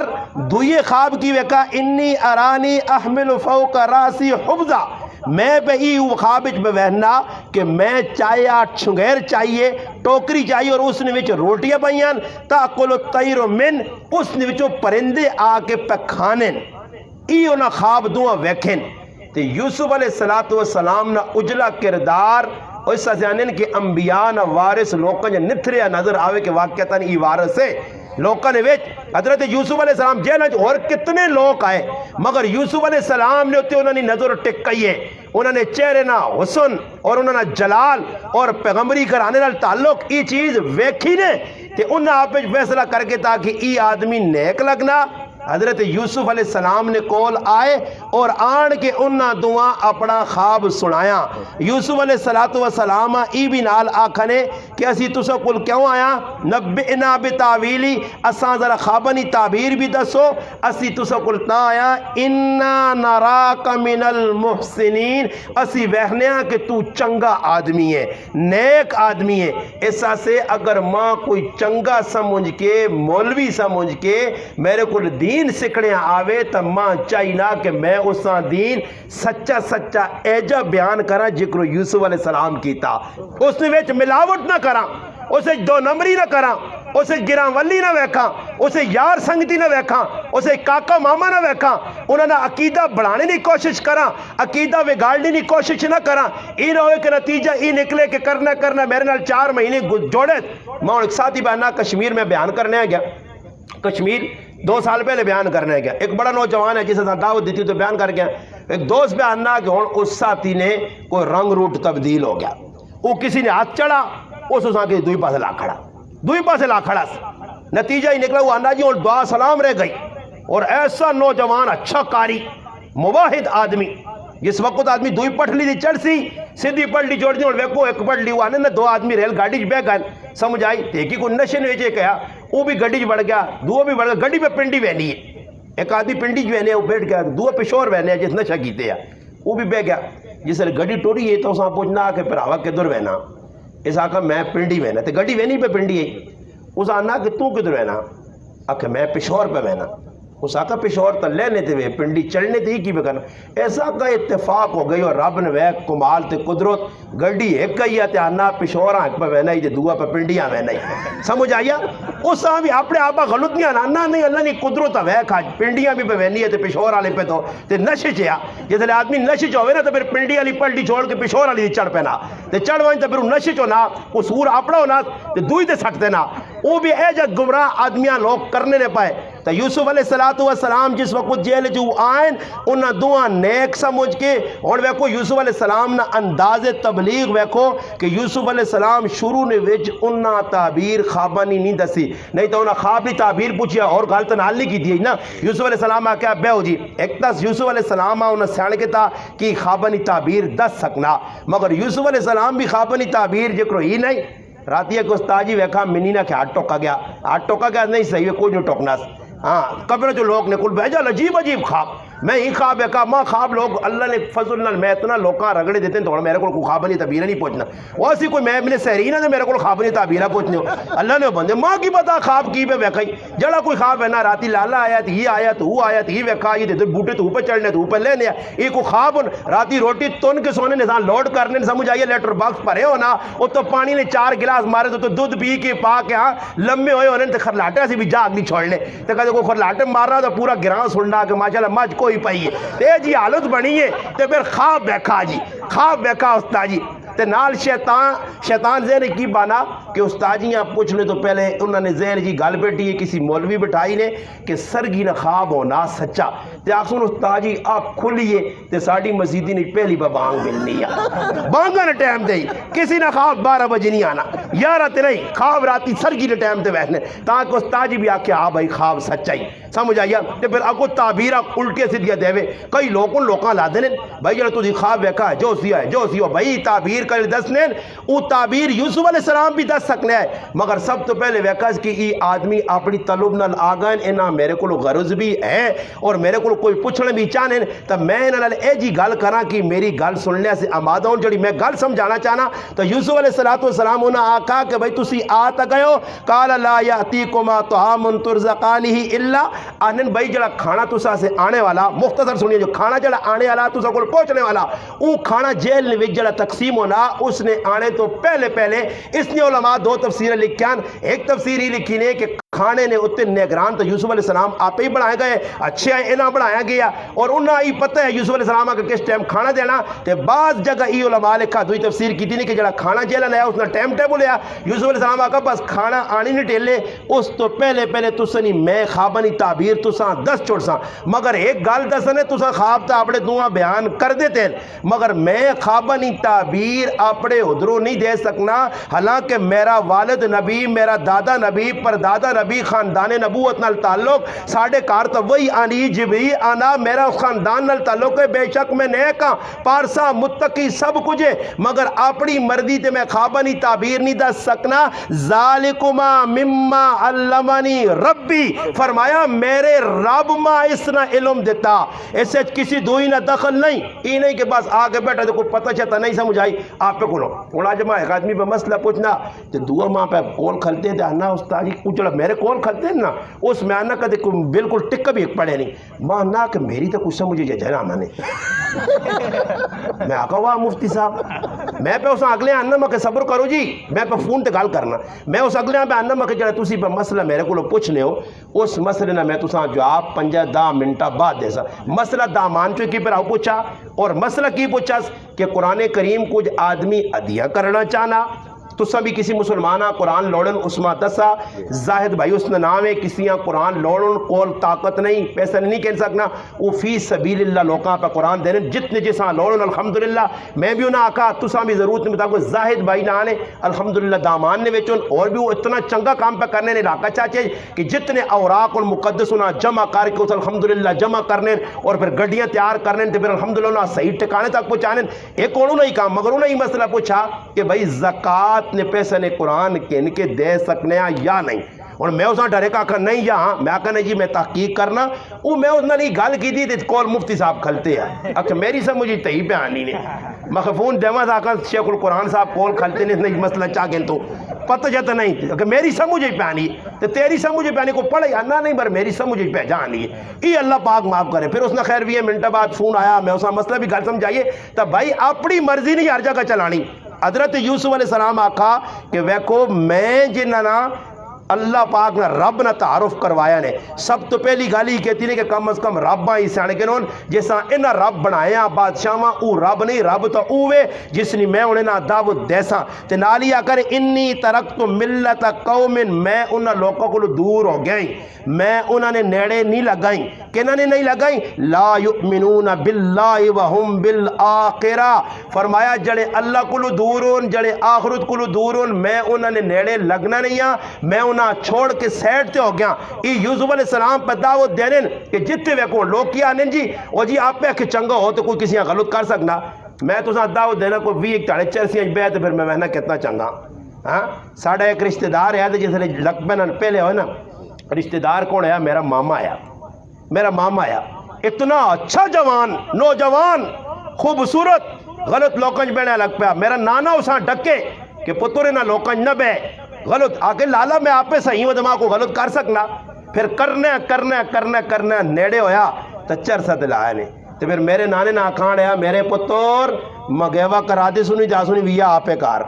دوئے خواب کی ویکھا انی ارانی احمل فوق راسی حبزہ میں پہ ای خواب وچ بہنا کہ میں چایا چھنگیر چاہیے ٹوکری چاہیے اور اس نے وچ روٹیاں پائیاں تاکل الطیر من اس نے وچوں پرندے آ کے پہ کھانے ای انہاں خواب دعا ویکھن تے یوسف علیہ السلام نا اجلا کردار اس جانن کہ انبیاء نا وارث لوکاں جے نتھریا نظر آوے کہ واقعتاً ای وارث ہے لوکاں نے وچ حضرت یوسف علیہ السلام جیل وچ اور کتنے لوگ آئے مگر یوسف علیہ السلام نے اتنے انہوں نے نظر ٹکائی ہے انہوں نے چہرے نہ حسن اور انہوں نے جلال اور پیغمبری کرانے نال تعلق ای چیز ویکھی نے کہ انہوں آپ فیصلہ کر کے تاکہ ای آدمی نیک لگنا حضرت یوسف علیہ السلام نے کول آئے اور آن کے انہاں دعا اپنا خواب سنایا یوسف علیہ السلام ای بھی نال آکھنے کہ اسی تسو کل کیوں آیا نبئنا بتاویلی اساں ذرا خوابانی تعبیر بھی دسو اسی تسو کل تا آیا انا نراک من المحسنین اسی وہنیا کہ تو چنگا آدمی ہے نیک آدمی ہے ایسا سے اگر ماں کوئی چنگا سمجھ کے مولوی سمجھ کے میرے کو دین سکھنے آوے تو ماں چاہینا کہ میں اسا دین سچا سچا ایجا بیان کرا جکر یوسف علیہ السلام کیتا اس نے ویچ ملاوٹ نہ کرا اسے دو نمبری نہ کرا اسے گران ولی نہ ویکھا اسے یار سنگتی نہ ویکھا اسے کاکا ماما نہ ویکھا انہوں نے عقیدہ بڑھانے کی کوشش کرا عقیدہ بگاڑنے کی کوشش نہ کرا ای نہ ہوئے کہ نتیجہ ای نکلے کہ کرنا میرے نال 4 مہینے جوڑے میں ایک ساتھی بہنا کشمیر میں بیان کرنے گیا کشمیر 2 سال پہلے بیان کرنے گیا ایک بڑا نوجوان ہے جسے دعوت دیتی تو بیان کر گیا ایک دوست بیاننا کہ اس ساتھی نے کوئی رنگ روٹ تبدیل ہو گیا وہ کسی نے ہاتھ چڑھا اس ساتھی دوئی پاسے لا کھڑا نتیجہ ہی نکلا وہ آنا جی اور دعا سلام رہ گئی اور ایسا نوجوان اچھا قاری مواحد آدمی جس وقت آدمی دوئی پٹھلی دی چڑھ سی سیدھی پٹھلی چھوڑ دی اور ویکو ایک پٹھلی وہ آنے نا 2 آدمی ریل گاڑی بے گئے سمجھ آئی دیکھی کوئی نشے نے ویچے کہا وہ بھی گاڑی بڑھ گیا دو بھی بڑھ گیا گاڑی پہ پنڈی بہنی ہے ایک آدمی پنڈی جو ہے وہ بیٹھ گیا دو پشور بہنے جس نشہ کیتے ہیں وہ بھی بہ گیا جس نے گاڑی ٹوڑی ہے تو اساں پوچھنا کہ پھر آوا کدھر بہنا اس آکھا میں پنڈی بہنا تو گاڑی بہنی پہ پنڈی ہے اس آنا کہ تو کدھر بہنا آکھا میں پشور پہ بہنا اس آقا پشور تا لینے تے پنڈی چڑھنے تے ہی کی بکرنا ایسا کا اتفاق ہو گئی اور رب نے ویک کمال تے قدرت گڑی ایک گئی ہے تے آنا پشور آنکھ پہ وینا ہی تے دعا پہ پنڈیاں وینا ہی سمجھ آیا اس آن بھی اپنے آبا غلط نہیں آنا نہیں اللہ نے قدرت ویک آج پنڈیاں بھی پہ وینی ہے تے پشور آلے پہ تو تے نشے چیا جیسے لئے آدمی نشے چو وینا تے پھر پنڈی آلی پلٹی چھوڑ کے پشور آلی چڑھ پینا تے چڑھ وائن تے پھر نشے چو نا وہ سور اپنا ہونا تے دوئی تے سکتے نا وہ بھی اے جا گمراہ آدمیاں لوگ کرنے نے پائے تو یوسف علیہ السلام جس وقت جیل جو آئین انہاں دعا نیک سمجھ کے اور ویکو یوسف علیہ السلام نا انداز تبلیغ ویکو کہ یوسف علیہ السلام شروع نے وچ انہاں تعبیر خوابانی نہیں دسی نہیں تو انہاں خوابی تعبیر پوچھیا اور غلط نال نہیں کی دی نا یوسف علیہ السلام آکیا بے ہو جی ایک تاس یوسف علیہ السلام انہاں سیان کے تا کہ خوابانی تعبیر دس سکنا مگر یوسف علیہ السلام بھی خوابانی تعبیر جکرو ہی نہیں راتی ہے کہ استاجی ویکھا منی نہ کہ ہاتھ ٹوکا گیا نہیں صحیح ہے کوئی نہیں ٹوکنا ہاں قبر جو لوگ نے کل بھیجا عجیب خواب میں ہی خواب ہے کہا ماں خواب لوگ اللہ نے فضل نال میں اتنا لوکاں رگڑے دیتے ہیں تو میرے کو خوابانی تعبیرہ نہیں پوچھنا ویسی کوئی میں اپنے سہرینہ نے میرے کو خوابانی تعبیرہ پوچھنے ہو اللہ نے بندے ماں کی پتا خواب کی پہ ویکھائی جڑا کوئی خواب ہے نا راتی لالا آیا تھی وہ آیا تھی ویکھا یہ دیتے بوٹے تو اوپر چڑھنے تو اوپر لینے یہ کوئی خواب راتی روٹی تن کے سونے نظام لوڈ کرنے سمجھ آئیے لیٹر باکس پرے ہونا وہ تو پانی نے 4 گلاس مارے تو دودھ پی کے پا کے ہاں لمبے ہوئے ہونے تو خرلاٹے سے بھی جاگ نہیں چھوڑنے تو کہتے کوئی خرلاٹے مارنا تو پورا گران سننا کہ ماشاءاللہ مجھ کوئی پائی ہے جی حالت بنی ہے تو پھر خواب بیکھا استاد جی تے نال شیطان ذہن کی بانا کہ استاجیاں پوچھ لے تو پہلے انہوں نے ذہن جی گل بیٹھی ہے کسی مولوی بٹھائی نے کہ سرگی نہ خواب ہونا سچا تے آخسون استاجی آنکھ کھلیے تے ساڑی مسجدی نے پہلی با بانگ ملنی ہے بانگا نے ٹائم دے کسی نہ خواب 12 بجے نہیں آنا 11 تے نہیں خواب راتی سرگی نے ٹائم دے بیٹھنے تاکہ استاجی بھی آکے بھائی خواب سچائی سمجھ آئیا تے پھر اگو تعبیرہ الٹے سے دیا دے کئی لوگوں لا دینے بھائی جڑا تو دی خواب بیکا ہے جو سی ہو بھائی تعبیر کر دسنے او تعبیر یوسف علیہ السلام بھی دس سکنے ہے مگر سب تو پہلے ویکاز کی ای آدمی اپنی طلب نال آگئن انہا میرے کو غرض بھی ہے اور میرے کو کوئی پوچھنے بھی چاہنے تو میں انہا اے جی گل کرا کہ میری گل سننے سے آمادہ ہوں جڑی میں گل سمجھانا چاہنا تو یوسف علیہ السلام انہا کہا کہ بھئی تسی آ تا گئے ہو قال لا یاتیکما طعام ترزقانہ الا آنن بھئی جڑا کھانا تسا سے آنے والا مختصر سنیے جو کھانا جڑا آنے والا تسا کو پہنچنے والا وہ کھانا جیل نے وچ جڑا تقسیم ہونا اس نے آنے تو پہلے اس نے علماء دو تفسیریں لکھیاں ایک تفسیر ہی لکھی نے کہ کھانے نے اتنے نگران تو یوسف علیہ السلام آپ ہی بنائے گئے اچھے ہیں انہاں بنایا گیا اور انہاں ہی پتہ ہے یوسف علیہ السلام کا کس ٹائم کھانا دینا تے بعض جگہ ای علماء لکھا دوئی تفسیر کی تھی کہ جڑا کھانا جیلا لیا اس نے ٹائم ٹیبل لیا یوسف علیہ السلام کا بس کھانا آنی نہیں ٹیلے اس تو پہلے تسنی میں خوابانی تعبیر تساں دس چھوڑ ساں مگر ایک گال دسنے تساں خواب تا اپنے دعا بیان کر دیتے مگر میں خوابانی تعبیر اپنے ادھروں نہیں دے سکنا حالانکہ میرا والد نبی میرا دادا نبی پردادا نبی خاندان نبوت نال تعلق ساڑھے کار تو وہی آنی جبی آنا میرا خاندان نال تعلق ہے بے شک میں نیکا پارسا متقی سب کچھ ہے مگر اپنی مردی تے میں خوابانی تعبیر نہیں دس سکنا ذالکما مما علمانی ربی فرمایا میرے رب ما اس نہ علم دیتا اس سے کسی دوئی نہ دخل نہیں یہ نہیں کہ بس آگے بیٹھا تو کوئی پتہ چاہتا نہیں سمجھ آئی آپ پہ کھولو اوڑا جب ایک آدمی پہ مسئلہ پوچھنا تو دعا ماں پہ کون کھلتے ہیں آنا استاد جی کچھ میرے کون کھلتے ہیں نا اس میں آنا کہتے بالکل ٹک بھی ایک پڑھے نہیں ماں نہ کہ میری تو کچھ سمجھے جائے آنا نے میں آقا ہوا مفتی صاحب میں پہ اس اگلے آنا میں کہ صبر کرو جی میں پہ فون تے گال کرنا میں اس اگلے پہ آنا میں کہ جڑا تسی پہ مسئلہ میرے کو پوچھنے ہو اس مسئلے نہ میں تساں جواب 5-10 منٹا بعد دے سا مسئلہ دا مان چوئی کی پر آؤ پوچھا اور مسئلہ کی پوچھا کہ قرآن کریم کچھ آدمی عدیہ کرنا چاہنا تو سبھی کسی مسلمانہ قرآن لوڑن اسما دسا زاہد بھائی اس نے نام ہے کسیاں قرآن لوڑن کول طاقت نہیں پیسہ نہیں کہہ سکنا وہ فی سبیل اللہ لوکاں پہ قرآن دے رہے جتنے جیسا لوڑن الحمدللہ میں بھی انہاں آکا تساں بھی ضرورت نہیں بتا زاہد بھائی نہ آنے الحمدللہ دامان نے ویچون اور بھی وہ اتنا چنگا کام پہ کرنے نے علاقہ چاہتے کہ جتنے اوراق المقدس انہاں جمع کر کے اس الحمدللہ جمع کرنے اور پھر گڈیاں تیار کرنے تو پھر الحمدللہ انہاں صحیح ٹھکانے تک پہنچانے ایک اور نہیں کام مگر انہوں نے مسئلہ پوچھا کہ بھائی زکوٰۃ نے پیسے نے قرآن کے ان کے دے سکنے ہیں یا نہیں اور میں اساں ڈرے کا کہا نہیں یا ہاں میں کہا نہیں جی میں تحقیق کرنا وہ میں اس نے نہیں گال کی دی کول مفتی صاحب کھلتے ہیں اچھا میری سب مجھے تہی پہ آنی نہیں مخفون دیما ساکا شیخ القرآن صاحب کول کھلتے نہیں مسئلہ چاہ گئے تو پتہ جاتا نہیں کہ میری سب مجھے پہ آنی تو تیری سب مجھے پہ آنی کو پڑھے آنا نہیں پر میری سب مجھے پہ جانی ہے یہ اللہ پاک معاف کرے پھر اس نے خیر 20 منٹ بعد فون آیا میں اسا مسئلہ بھی گل سمجھائیے تو بھائی اپنی مرضی نہیں ہر جگہ چلانی حضرت یوسف علیہ السلام آکھا کہ ویکو میں جنہاں اللہ پاک نے رب نہ تعارف کروایا نے سب تو پہلی گالی کہتی نے کہ کم از کم رباں ہی سیانے کے نون جیسا انہاں رب بنایا بادشاہاں او رب نہیں رب تو اوے جس نے میں انہیں نہ دعوت دیسا تے نالی آکر انی ترکت ملت قوم میں انہاں لوگوں کو دور ہو گئیں میں انہاں نے نیڑے نہیں لگائیں کنہاں نے نہیں لگائیں لا یؤمنون باللہ وہم بالآخرہ فرمایا جڑے اللہ کو دورون جڑے آخرت کو دورون میں انہاں نے نیڑے لگنا نہیں ہاں میں انہاں چھوڑ کے سیٹ تے ہو گیا یہ یوسف علیہ السلام پر دعوت دے رہے کہ جتنے ویکوں لوگ کیا آنے جی اور جی آپ پہ کہ چنگا ہو تو کوئی کسی غلط کر سکنا میں تو ساتھ دعوت دینا کوئی بھی ایک تاڑے چرسیاں بیت پھر میں مہنہ کتنا چنگا ہاں ساڑھا ایک رشتہ دار ہے جس نے لقبہ پہلے ہوئے نا رشتہ دار کون ہے میرا ماما آیا اتنا اچھا جوان نوجوان خوبصورت غلط لوکنج بینے لگ پیا میرا نانا اساں ڈکے کہ پتر نہ لوکنج نہ بے غلط آگے لالا میں آپ پہ صحیح و دماغ کو غلط کر سکنا پھر کرنا نیڑے ہویا تو چرسا دلایا نے تو پھر میرے نانے نہ کھان رہا میرے پتر مگیوہ کرا دے سنی جا سنی ویا آپ پہ کار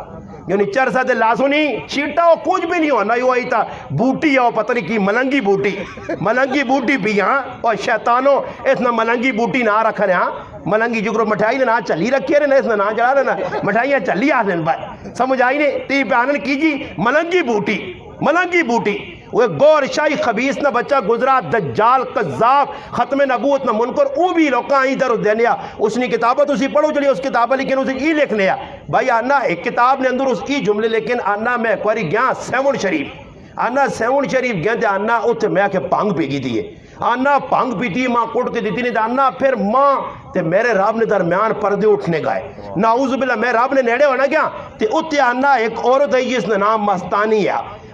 یعنی چرسا دلا سنی چیٹا ہو کچھ بھی نہیں ہونا یوں آئی تا بوٹی ہو پتہ نہیں کی ملنگی بوٹی بھی ہاں اور شیطانوں اس نے ملنگی بوٹی نہ رکھ رہے ہاں ملنگی جگرو مٹھائی نے نہ چلی رکھے رہے اس نے نہ جڑا رہے نا مٹھائیاں چلی آنے بھائی سمجھ آئی نے تی پہ آنن کی جی ملنگی بوٹی وہ گور شاہی خبیث نہ بچہ گزرا دجال قذاب ختم نبوت نہ منکر او بھی لوکاں ہی در دینیا اس نے کتابت اسی پڑھو چلی اس کتابہ لیکن اسے ای لکھ لیا بھائی آنا ایک کتاب نے اندر اس کی جملے لیکن آنا میں کوئی گیا سیون شریف گیا تھے آنا اتھے میں کہ پانگ پی گی تھی آنا پانگ پیتی ماں کوٹ کے دیتی نہیں آنا پھر ماں تے میرے رب نے درمیان پردے اٹھنے گئے نعوذ باللہ میں رب نے نیڑے ہونا گیا تے اتھے آنا ایک عورت ہے جس نے نام مستانی ہے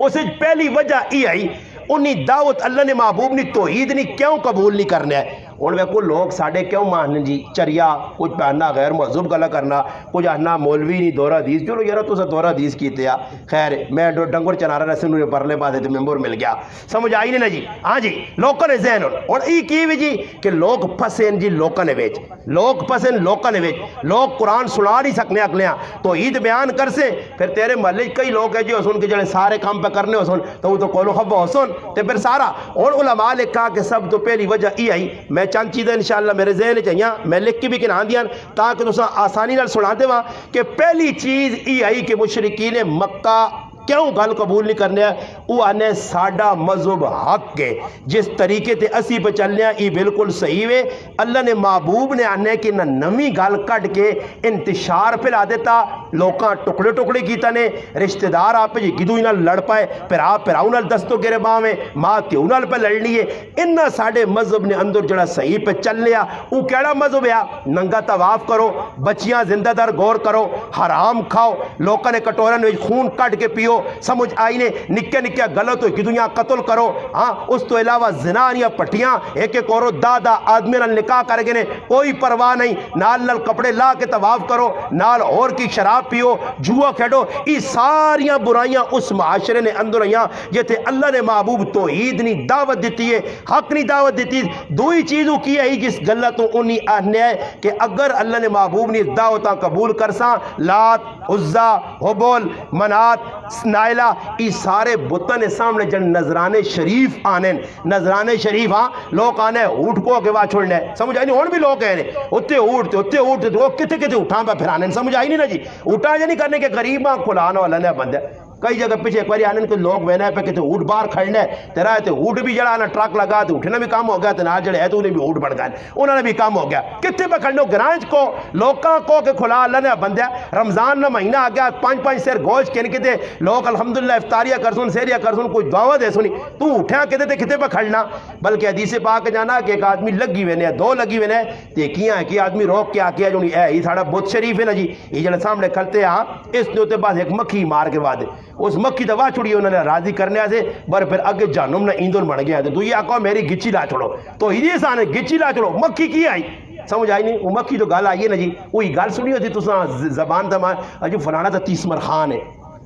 اس پہلی وجہ یہ آئی انہیں دعوت اللہ نے محبوب نے توحید نہیں کیوں قبول نہیں کرنا ہے. ہوں ویکو لوگ ساڈے کیوں مانن جی چریا کچھ پہننا غیر مہذب گلا کرنا کچھ آنا مولوی نہیں دورہ حدیث. چلو یار تو دورہ حدیث کیتے آ خیر میں ڈنگر چنارا رسے نو پرلے پاسے تے ممبر مل گیا سمجھ آئی نہیں نا جی. ہاں جی لوکاں نے ذہن ہن ای کی وی جی کہ لوگ پھسن جی لوکاں نے وچ لوگ پھسن لوکاں نے وچ لوگ قرآن سنا نہیں سکنے اگلیاں توحید بیان کر سے پھر تیرے محلے کئی لوگ ہیں جی حسن کے جڑے سارے کام پہ کرنے حسن تو وہ تو کولو خبا حسن تے پھر سارا. اور علماء نے کہا کہ سب تو پہلی وجہ یہ آئی میں چند چیزیں انشاءاللہ میرے ذہن چاہیے میں لکھ کے بھی گنا دیاں تاکہ تساں آسانی نال سنا دے وا کہ پہلی چیز یہ آئی کہ مشرکین مکہ کیوں گل قبول نہیں کرنے وہ آنے ساڈا مذہب حق ہے جس طریقے تے اسی پہ چلنے یہ بالکل صحیح ہے. اللہ نے محبوب نے آنے کہ نہ نمی گل کٹ کے انتشار پھیلا دیتا لوکاں ٹکڑے ٹکڑے کیتا نے رشتہ دار آپ جی گدو نال لڑ پائے پھر آپ پھراؤ نال دستوں گرے باویں ماں تیو نال پہ لڑنی ہے. انہاں ساڈے مذہب نے اندر جڑا صحیح پہ چل لیا وہ کیڑا مذہب ہے ننگا طواف کرو بچیاں زندہ دار غور کرو حرام کھاؤ لوکاں نے کٹورن وچ خون کٹ کے پیو سمجھ آئی نے نکے نکے غلط ہوئی دنیا قتل کرو. ہاں اس تو علاوہ زنانیاں پٹیاں ایک ایک عورت دادا آدمی نال نکاح کر گئے کوئی پرواہ نہیں نال نال کپڑے لا کے طواف کرو نال اور کی شراب پیو جوا کھیڈو. یہ ساریاں برائیاں اس معاشرے نے اندر آئیاں جتے اللہ نے محبوب توحید نہیں دعوت دیتی ہے حق نہیں دعوت دیتی. دوئی چیزوں کی ہے جس گلہ تو انہی آنے ہے کہ اگر اللہ نے محبوب نے دعوتاں قبول کرساں لات عزا حبول منات نائلہ یہ سارے بتن سامنے جن نظرانے شریف آنے نظرانے شریف ہاں لوگ آنے اٹھ کو کے بعد چھوڑنے سمجھ آئی نہیں. اور بھی لوگ کہنے اتے اٹھتے وہ کتے کتے اٹھاں پہ پھرانے سمجھ آئی نہیں نا جی. اٹھا جا نہیں کرنے کے غریباں کھلانا والا نے بندہ کئی جگہ پیچھے ایک باری آنے کے لوگ وینے پہ کہتے اونٹ باہر کھڑنے تیرا ہے تو اونٹ بھی جڑا آنا ٹرک لگا تو اٹھنا بھی کام ہو گیا تو نہ جڑے ہے تو انہیں بھی اونٹ بڑھ گئے انہوں نے بھی کام ہو گیا. کتے پہ کھڑنے گرانج کو لوکاں کو کہ کھلا اللہ نے بندہ رمضان نہ مہینہ آ گیا 5-5 سیر گوشت کہنے کہتے لوگ الحمدللہ افطاریہ کرسن سیریہ کرسن کوئی دعوت ہے سنی تو اٹھیا کہتے تھے کتے پہ کھڑنا. بلکہ حدیث پاک جانا کہ ایک آدمی لگی وینے دو لگی وینے دیکھیاں کہ آدمی روک کے آکیا جو نہیں ہے یہ ساڑا بہت شریف ہے نا جی یہ جڑے سامنے کھلتے ہاں اس نے ہوتے بعد ایک مکھی مار کے بعد اس مکھی دوا چھوڑی انہوں نے راضی کرنے سے بر پھر اگے جانم نہ ایندن بن گیا تو یہ آقا میری گچی لا چھوڑو تو یہ سانے گچی لا چھوڑو مکھی کی آئی سمجھ آئی نہیں. وہ مکھی تو گال آئی ہے نا جی وہی گال سنی ہوتی تو زبان تھا جو فلانا تھا تیسمر خان ہے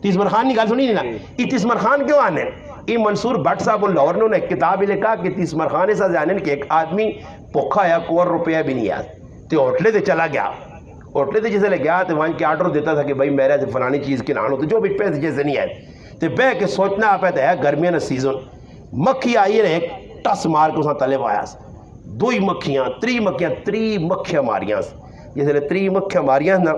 تیسمر خان کی گال سنی نہیں نا یہ تیسمر خان کیوں آنے یہ منصور بٹ صاحب لاہور نے ایک کتاب ہی لکھا کہ تیسمر خان ایسا جانے کہ ایک آدمی پوکھا ہے کوئی روپیہ بھی نہیں آیا تو ہوٹلے سے چلا گیا ہوٹلے سے جیسے لے گیا تو وہاں کے آرڈر دیتا تھا کہ بھائی میرے سے فلانی چیز کے نان ہوتے جو بھی پیسے جیسے نہیں آئے تو بہ کے سوچنا آپ ہے گرمیاں سیزن مکھی آئی ہے ایک ٹس مار کے اس تلے پایا دو ہی مکھیاں تری مکھیاں ماریاں جیسے تری مکھیاں ماریاں نا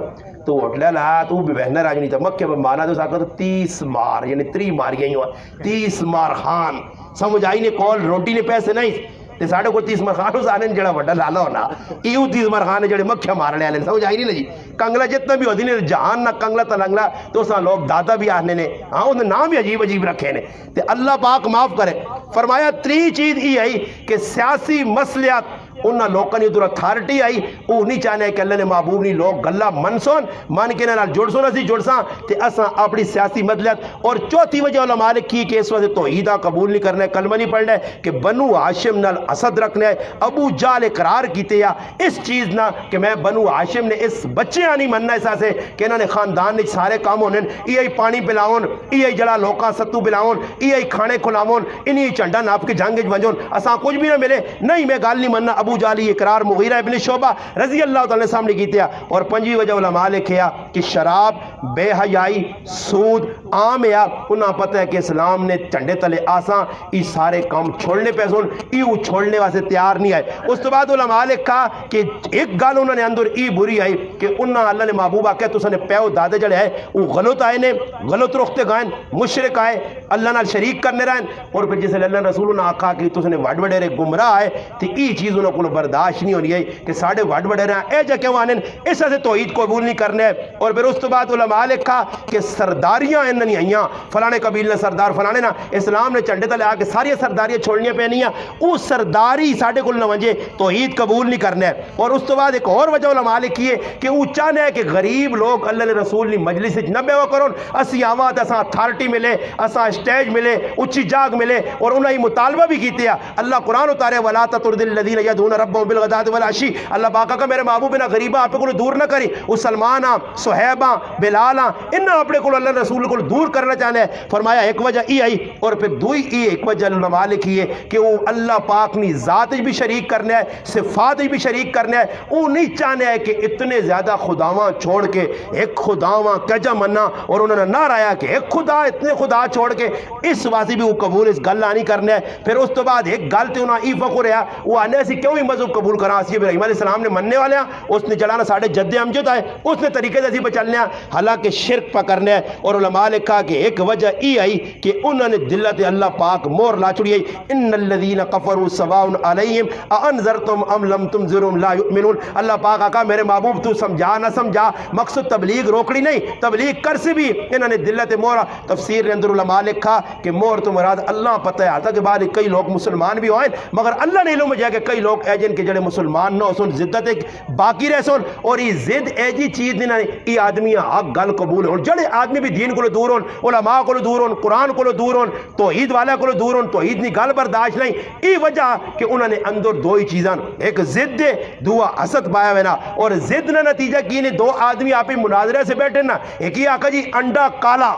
تو ہوٹلے لا تو بھی بہنر آج نہیں تھا مکھیاں پہ مارنا تو ساکھا تو 30 مار یعنی 3 ماریاں ہی ہوا 30 مار خان سمجھ آئی نہیں کول روٹی نے پیسے نہیں تے ساڑھے کو 30 مرخان اس آنے جڑا وڈا لالا ہونا ایو 30 مرخان جڑے مکھیا مارنے آنے سمجھ آئی نہیں نا جی. کنگلا جتنا بھی ہوتی نہیں جہان نہ کنگلا تلنگلا تو اس لوگ دادا بھی آنے نے ہاں انہیں نام بھی عجیب عجیب رکھے نے تے اللہ پاک معاف کرے. فرمایا 3 چیز یہ آئی کہ سیاسی مسئلیات انہاں لوگوں نے ادھر اتھارٹی آئی وہ نہیں چاہنے کہ اللہ نے محبوب نہیں لوگ گلہ منسون مان کے نال جڑ سونا سی جڑ ساں تے اساں اپنی سیاسی مدلیت. اور چوتھی وجہ علماء نے کی اس وجہ توحیدہ قبول نہیں کرنا کلمہ نہیں پڑھنا کہ بنو ہاشم نال اسد رکھنا ہے. ابو جال اقرار کیتے یا اس چیز نہ کہ میں بنو ہاشم نے اس بچے نہیں مننا اس سے کہ انہوں نے خاندان نے سارے کام ہونے یہ پانی پلاؤن یہ جڑا لوکاں ستو پلاؤن یہ کھانے کھلاؤن انہی چنڈا ناپ کے جنگ ونجون اساں کچھ بھی نہ ملے نہیں میں گال نہیں مننا. ابو جالی اقرار مغیرہ ابن شعبہ رضی اللہ تعالیٰ سامنے کیتے ہیں. اور 5ویں وجہ علماء لکھیا کہ شراب بے حیائی سود عام ہے انہاں پتہ ہے کہ اسلام نے چنڈے تلے آساں یہ سارے کام چھوڑنے پہ سن یہ چھوڑنے واسے تیار نہیں آئے. اس تو بعد علماء لکھا کہ ایک گال انہوں نے اندر ای بری آئی کہ انہاں اللہ نے محبوب آکے تو سنے پیو دادے جڑے ہے وہ غلط آئے نے غلط رختے گائیں مشرک آئے اللہ نال شریک کرنے رہن. اور پھر جسے اللہ رسول نے آکھا کہ تو سنے وڈ وڈیرے گمراہ آئے تو ای چیز انہوں کو برداشت نہیں ہونی ہے کہ ساڑھے وڈ وڈیرے اے جا کیوں آنے اس سے توحید قبول نہیں کرنے. اور پھر اس تو بعد علماء لکھا کہ سرداریاں ان نہیں آئیاں فلانے قبیل نے سردار فلانے نا اسلام نے چنڈے تلے آ کے ساری سرداریاں چھوڑنیاں پینیاں وہ سرداری ساڈے کول نہ ونجے توحید قبول نہیں کرنا ہے۔ اور اس تو بعد ایک اور وجہ علماء لکھی ہے کہ وہ چاہنا ہے کہ غریب لوگ اللہ نے رسول نے مجلس نہ بیوا کرن اسی آواں تے اساں اتھارٹی ملے اساں اسٹیج ملے اچھی جاگ ملے اور انہاں مطالبہ بھی کیتے ہیں۔ اللہ قرآن اتارے ولا تطرد الذین یدعون ربهم بالغداۃ والعشی، اللہ پاک کا میرے محبوب نہ غریباں آپ کو دور نہ کری، وہ سلماناں صہیباں بلالاں انہاں اپنے کو اللہ رسول کو دور کرنا چاہنے ہے۔ فرمایا ایک وجہ ای آئی اور پھر دوئی ای ایک وجہ علماء لکھی ہے کہ وہ اللہ پاک نی ذات بھی شریک کرنا ہے صفات بھی شریک کرنا ہے، وہ نہیں چاہنے ہے کہ اتنے زیادہ خداواں چھوڑ کے ایک خداواں کجا منا اور انہوں نے نہ رایا کہ ایک خدا اتنے خدا چھوڑ کے اس واسی بھی وہ قبول اس گل آنی کرنا ہے۔ پھر اس تو بعد ایک گل تے انہاں ای فخر ہے وہ آنے اسی کیوں ہی مذہب قبول کرا اسی ابراہیم علیہ السلام نے مننے والے ہیں اس نے چلانا ساڑھے جد امجد آئے اس نے طریقے سے اسی پہ چلنے ہیں حالانکہ شرک پکڑنا ہے۔ اور علماء نے کہا کہ ایک وجہ ای آئی کہ انہوں نے دلت اللہ پاک مور لا چھڑی آئی ان الذین کفروا سواء علیہم اانذرتم ام لم تنذرهم لا یؤمنون۔ اللہ پاک آقا میرے محبوب تو سمجھا نہ سمجھا مقصد تبلیغ روکڑی نہیں تبلیغ کر سے بھی انہوں نے دلت مور تفسیر نے اندر علماء لکھا کہ مور تو مراد اللہ پتہ ہے آتا کہ بعد کئی لوگ مسلمان بھی ہوئیں مگر اللہ نے علم جائے کہ کئی لوگ ایجن کے جڑے مسلمان نہ ہو سن زدت ایک باقی رہ سن اور یہ زد ایجی چیز نہیں نہیں یہ آدمی حق گل قبول ہون جڑے آدمی بھی دین کو دور ہون علماء کو دور ہون قرآن کو دور ہون توحید والا کو دور ہون توحید نہیں گل برداشت نہیں یہ وجہ کہ انہوں نے اندر دو ہی چیزاں ایک زد دے دعا حسد پایا ہوئے نا اور زد نے نتیجہ کی نے دو آدمی آپ ہی مناظرے سے بیٹھے نا ایک ہی آقا جی انڈا کالا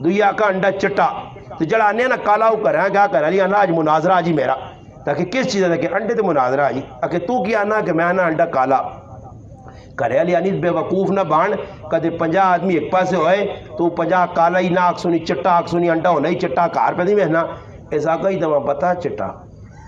دوئی آقا انڈا چٹا تو جڑا آنے نا کالا ہو کر رہا ہے کیا کر رہا ہے آج مناظرہ آجی میرا تاکہ کس چیز ہے کہ انڈے تو مناظرہ آجی اکہ تو کیا آنا کہ میں آنا انڈا کالا کرے علی انیس بے وقوف نہ بانڈ کدے 50 آدمی ایک پاسے ہوئے تو 50 کالا ہی نہ آگ سنی چٹا آگ سنی انڈا ہونا ہی چٹا کار پہ نہیں محنا اس آقا ہی دماغ بتا چٹا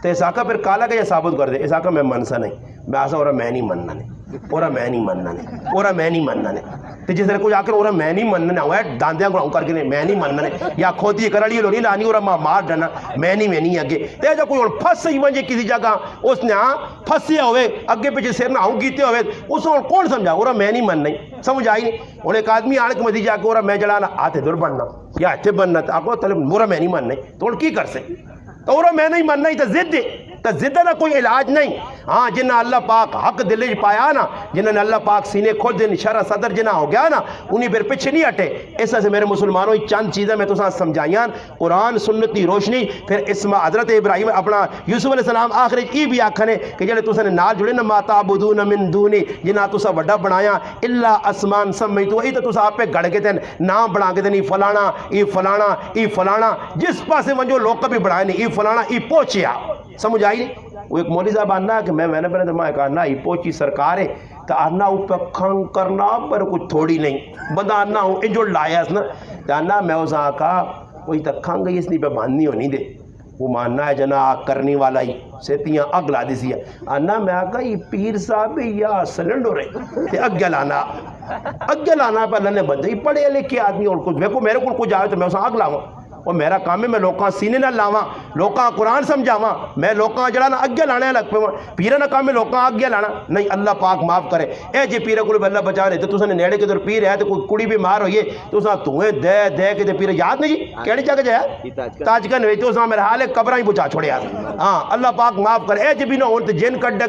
تو اس آقا پھر کالا کا یہ ثابت کر دے اس آقا میں منسا نہیں میں آسا اور میں نہیں مننا نہیں اور میں نہیں مننا نہیں اور میں نہیں مننا نہیں تو جس طرح کوئی آ کر اور میں نہیں مننا ہوا ہے داندیاں کو کر کے میں نہیں مننا نہیں یا کھوتی کر لی لونی لانی اور مار ڈنا میں نہیں اگے تو جب کوئی اور پھنس ہی وجہ کسی جگہ اس نے پھنسیا ہوئے اگے پیچھے سر نہ ہوں کیتے ہوئے اس کو کون سمجھا اور میں نہیں من نہیں سمجھ آئی نہیں اور ایک آدمی آنے کے مدی جا کے اور میں جڑانا آتے دور بننا یا اتنے بننا آپ کو طلب مورا میں نہیں من نہیں تو کی کر سکتے تو اور میں نہیں مننا ہی تو ضد تو ضد کا کوئی علاج نہیں ہاں جنہیں اللہ پاک حق دل پایا نا جنہوں نے اللہ پاک سینے کھول دن شرع صدر جنہ ہو گیا نا انہیں پھر پیچھے نہیں ہٹے اس سے میرے مسلمانوں چند چیزیں میں تو ساتھ سمجھائیاں قرآن سنت کی روشنی پھر اسم حضرت ابراہیم اپنا یوسف علیہ السلام آخر یہ بھی آکھنے کہ جڑے تساں نے نال جڑے نا ما تعبدون من دونی جنہ تساں بڑا بنایا الا اسمان سمیتو یہ تو تساں آپ پہ گڑ کے تین نام بنا کے تین یہ فلانا یہ فلانا یہ فلانا جس پاسے ونجو لوگ بھی بنائے نہیں یہ فلانا یہ پہنچیا سمجھ آئی وہ ایک مولوی صاحب آنا کہ میں نے پہلے تو میں کہا نا یہ پہنچی سرکار ہے تو آنا اوپر کھنگ کرنا پر کچھ تھوڑی نہیں بندہ آنا ہوں ان جو لایا اس نا تو آنا میں اس آقا وہی تک کھنگ گئی اس نہیں پہ باندھنی ہونی دے وہ ماننا ہے جنا کرنی والا ہی سیتیاں اگ لا دی سی ہے آنا میں آقا یہ پیر صاحب یا سلنڈو رہے تے اگ لانا پہ اللہ نے بندے ہی پڑھے لکھے آدمی اور کچھ میرے کو کچھ آئے تو میں اسے اگ لاؤں اور میرا کام ہے میں لوکاں سینے نہ لاواں لوکاں قرآن سمجھاواں میں لوکاں جڑا نہ اگے لانے لگ پہ پیرا نہ کام ہے لوکاں اگے لانا نہیں اللہ پاک معاف کرے اے جی پیرا کو اللہ بچا رہے تو نے نیڑے کے در پیر ہے تو کوئی کڑی بھی مار ہوئی ہے تو اساں تویں دے کے پیر یاد نہیں جی کیڑی جگہ جائے تاج کا نہیں تو اساں میرا حال ہے قبراں ہی بچا چھوڑیا ہاں اللہ پاک معاف کرے اے جی بھی نہ ہون تے جن کڈ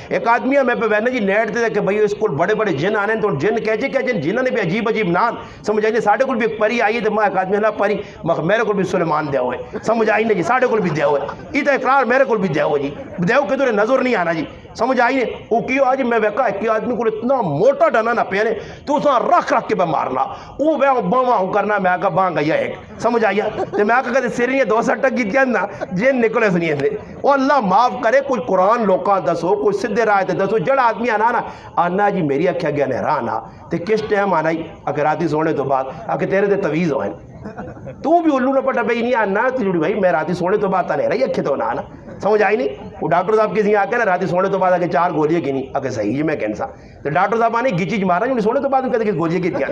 ایک آدمی ہے میں پہ وینے جی نیٹ تے کہ بھئی اس کو بڑے بڑے جن آنے تو جن کہے کہ جن جنہاں نے بھی عجیب نام سمجھ آئی ساڈے کول بھی ایک پری آئی تے میں ایک آدمی اللہ پری میرے کول بھی سلیمان دے ہوئے سمجھ آئی نہیں جی ساڑھے کول بھی دے ہوئے یہ تو اقرار میرے کول بھی دے ہوئے جی دے ہو کہ تو نظر نہیں آنا جی سمجھ آئی نہیں وہ کیوں آج میں ویکا ایک آدمی کو اتنا موٹا ڈنا نہ پینے تو اساں رکھ کے پہ مارنا وہ بے باواں ہوں کرنا میں آگا باں گیا ایک سمجھ آئی تو میں آگا کہ سیریاں 2 سٹک کی کیا نا جن نکلے سنیے تھے وہ اللہ معاف کرے کوئی قرآن لوکاں دسو کوئی سدھے رائے تے دسو جڑا آدمی آنا جی میری اکھیا گیا نہران تے کس ٹائم آنا ہی اگر راتی سونے تو بعد آکے تیرے تے تویز ہوئے تو بھی الو نہ پٹا بھئی نہیں آنا تجھوڑی بھائی میں راتی سونے تو بعد آنے رہی اکھے تو نہ آنا سمجھ آئی نہیں وہ ڈاکٹر صاحب کسی آکے نا راتی سونے تو بعد آکے 4 گولیاں کی نہیں آکے صحیح جی میں کہنسا تو ڈاکٹر صاحب آنے گچی مارا جو سونے تو بعد کہتے کہ گولیاں کی کیا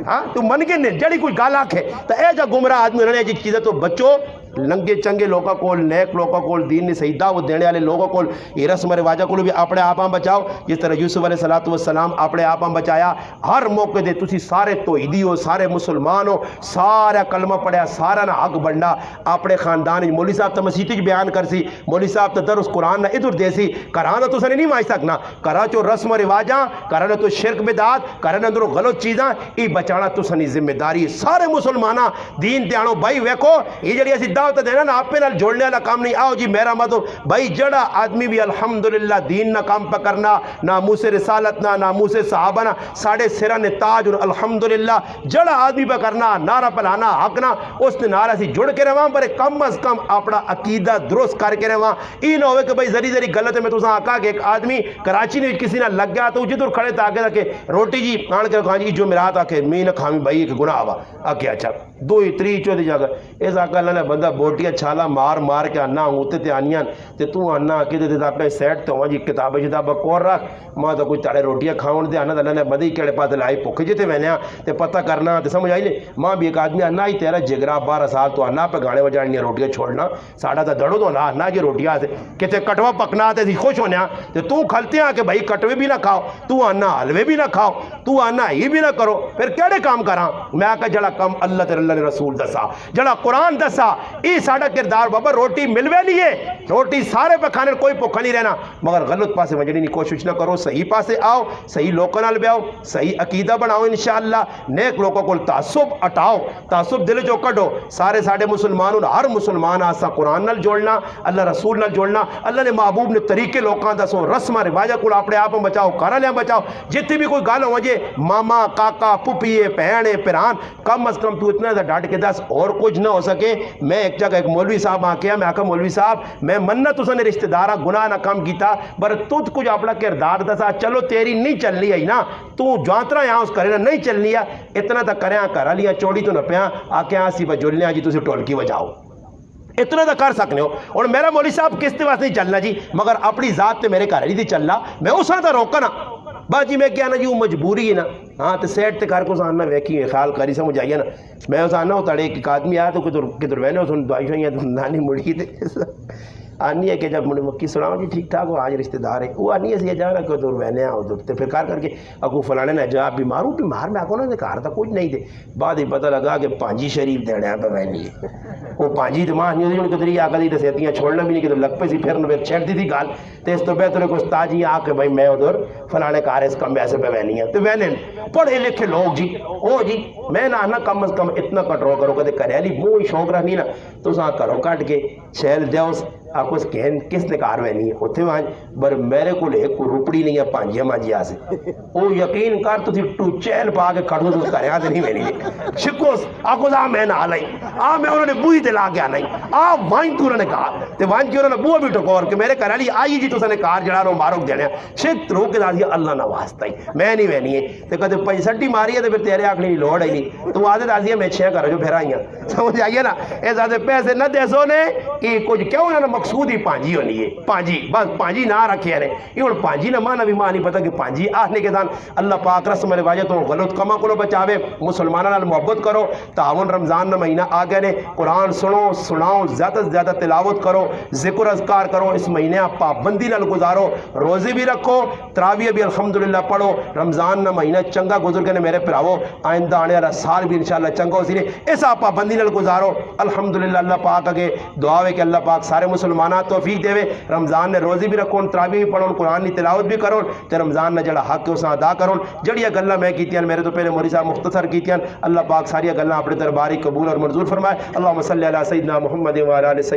ہاں تو من کے نہیں جڑی کوئی گال آکھے تو اے جا گمراہ آدمی رہنے جی چیزیں تو بچو لنگے چنگے لوگوں کو نیک لوگوں کو دین نے صحیح دعوت دینے والے لوگوں کو یہ رسم رواجہ کو بھی اپنے آپ بچاؤ جس طرح یوسف علیہ الصلوۃ والسلام اپنے آپ بچایا ہر موقع دے تسی سارے توحیدی ہو سارے مسلمان ہو سارا کلمہ پڑھیا سارا نہ حق بنڈا اپنے خاندان مولوی صاحب تو مسیح بیان کر سی مولوی صاحب تو درس قرآن نہ ادھر دے سی کرانا تو سنے نہیں مانج سکنا کرا چو رسم و رواجاں کرانا تو شرک بدعات کرانا اندروں غلط چیزاں یہ بچانا تو سنی ذمہ داری سارے مسلمانہ دین دیانو بھائی ویکو یہ جڑی ایسی دعوت دینا نا آپ پہ نال جوڑنے والا کام نہیں آؤ جی میرا مدو بھائی جڑا آدمی بھی الحمدللہ دین نہ کام پہ کرنا ناموس رسالت نہ ناموس صحابہ نہ ساڑھے سرہ نے تاج اور الحمدللہ جڑا آدمی پہ کرنا نعرہ پلانا حق نہ اس نے نعرہ سی جڑ کے رہاں پر کم از کم اپنا عقیدہ درست کر کے رہاں یہ نہ ہوئے کہ بھائی ذری ذری غلط ہے میں تو ساں آکا کہ ایک آدمی کراچی نے کسی نہ لگ گیا تو جدھر کھڑے تھا آگے تھا کہ روٹی جی آن کے رکھا جی جو میرا آتا کہ میں نہ کھامی بھائی ایک گناہ آوا آکے اچھا دو ہی تری چوتی جاگا اس آقا اللہ نے بندہ بوٹیا چھالا مار مار کے آنا ہوتے تے آنیاں تے تو آنا آکے تے اپنے سیٹ تو ہوں جی کتاب جتابہ کور رکھ ماں تو کوئی تاڑے روٹیاں کھاؤن دے آنا اللہ نے بدی کیڑے پاس لائی پکھے جتے وینے تے پتہ کرنا تے سمجھ آئی لے ماں بھی ایک آدمی آنا ہی تیرا جگرہ 12 سال تو آنا پہ گانے وجانیا روٹیاں چھوڑنا ساڑھا تا دڑو تو آنا جی روٹیاں سے کہ تے کٹوا پکنا تے خوش ہونے تے تو کھلتے ہیں کہ بھائی کٹوے بھی نہ کھاؤ تو آنا حلوے بھی نہ کھاؤ تو آنا ہی بھی نہ کرو پھر کیڑے کام کراں میں آکا جڑا کام اللہ تے اللہ نے رسول دسا جڑا قرآن دسا ای ساڑا کردار بابا روٹی ملوے لیے روٹی سارے پہ کھانے کوئی پکھا نہیں رہنا مگر غلط پاسے وجڑی نہیں کوشش نہ کرو صحیح پاسے آؤ صحیح لوگوں نال بیاؤ صحیح عقیدہ بناؤ انشاءاللہ نیک لوگوں کو تعصب اٹھاؤ تعصب دل جو کڈو سارے ساڑے مسلمانوں ہر مسلمان آسا قرآن نال جوڑنا اللہ رسول نال جوڑنا اللہ نے محبوب نے طریقے لوکاں دسو رسمہ رواجہ کو اپنے آپ بچاؤ کارا لیا بچاؤ جتنی بھی کوئی گال ہو جے ماما کاکا پپیے پہنے پران کم از کم تو اتنا ڈاٹ کے دس اور کچھ نہ ہو سکے میں ایک جگہ ایک مولوی صاحب آکیا میں آکا مولوی صاحب میں مننا تو سنے رشتہ دارہ گناہ نہ کام کیتا بر تو کچھ اپنا کردار دسا چلو تیری نہیں چلنی ہے نا تو جانترا یہاں اس کرے نا نہیں چلنی ہے اتنا تک کرے کرا لیا چوڑی تو نہ پیا آکے آسی بجولنے جی تسی ٹولکی بجاؤ اتنا تو کر سکنے ہو اور میرا مولوی صاحب کس واسطے نہیں چلنا جی مگر اپنی ذات تے میرے گھر نہیں تھی چلنا میں اس طرح روکا نا باجی میں کیا نا جی وہ مجبوری ہے نا ہاں تو سیٹ تے کر کو ساننا ویکھی خیال کری سمجھ آئیے نا میں اس آنا ہوتا ایک آدمی آیا تو کدھر وینے اس دعائی شوئیاں نانی مڑی تے آنی ہے کہ جب مکی سناؤ جی ٹھیک ٹھاک ہو آج رشتہ دار ہے وہ آنی ہے سی جا رہا کہ ادھر وینے ادھر تے پھر کر کے اگو فلانے نے جا بیمار میں آکو نا کار تھا کچھ نہیں تھے بعد ہی پتہ لگا کہ پانجی شریف دینے پہ وینی ہے وہ پانجی تو ماں نہیں ہوتی کدھر آ کدی رسیتیاں چھوڑنا بھی نہیں کہ لگ پہ سی پھر چھیڑ دی تھی گال تو اس تو بہتر ہے کہ استاد جی آ کے بھائی میں ادھر فلانے کار اس کم ایسے پہ وینی ہے تو وینے پڑھے لکھے لوگ جی او جی میں نہ کم از کم اتنا کنٹرول کرو کدے کرے لی وہ شوق رکھنی نا تو ساں کرو کٹ کے چھیل دیوس آپ کو کس نے کار وینی ہے اتنے وہاں بر میرے کو لے کوئی روپڑی نہیں ہے پانجیا مانجیا سے وہ یقین کر تو تو چیل پا کے کھڑو تو کرے آتے نہیں وینی ہے شکوس آپ کو میں نہ آلائی میں انہوں نے بوئی دلا کے آنا وائن تو انہوں نے کہا تو وائن کی انہوں نے بوہ بھی ٹکور کہ میرے کر لی آئی جی تو سنے کار جڑا رو ماروک دینے شک رو کے دادیا اللہ نہ واسطہ ہی میں نہیں وینی ہے تو کہتے پیسٹی ماری ہے تو پھر تیرے آنکھ نہیں لوڑ ہے نہیں تو آدھے دادیا میں چھے کرو جو پھر آئیاں سمجھ آئیے نا ایسا دے پیسے نہ دے سو نے کہ کچھ کیوں انہوں نے مقصود ہی پانجی ہونی ہے پانجی بس پانجی نہ رکھے ہیں یہ اور پانجی نہ مانا بھی ماں نہیں پتا کہ پانجی آنے کے دان اللہ پاک رسم رواجت تو غلط کما کو بچاوے مسلمانوں نال محبت کرو تعاون رمضان نہ مہینہ آ گئے نے قرآن سنو سناؤ زیادہ سے زیادہ تلاوت کرو ذکر اذکار کرو اس مہینے پابندی نال گزارو روزے بھی رکھو تراویح بھی الحمدللہ پڑھو رمضان نہ مہینہ چنگا گزر کے میرے پراؤ آئندہ آنے والا سال بھی انشاءاللہ چنگا ہو سی ایسا پابندی نال گزارو الحمدللہ اللہ پاک اگے دعا ہے کہ اللہ پاک سارے مسلمانوں توفیق دے رمضان نے روزی بھی رکھو تراویح بھی پڑھو قرآن کی تلاوت بھی کرو تے رمضان نے جڑا حق ہے اسے ادا کرو جڑیاں گلاں میں کیتیاں میرے تو پہلے مولوی صاحب مختصر کیتیاں اللہ پاک ساری گلاں اپنے درباری قبول اور منظور فرمائے اللہم صلی علی سیدنا محمد و علی آل سیدنا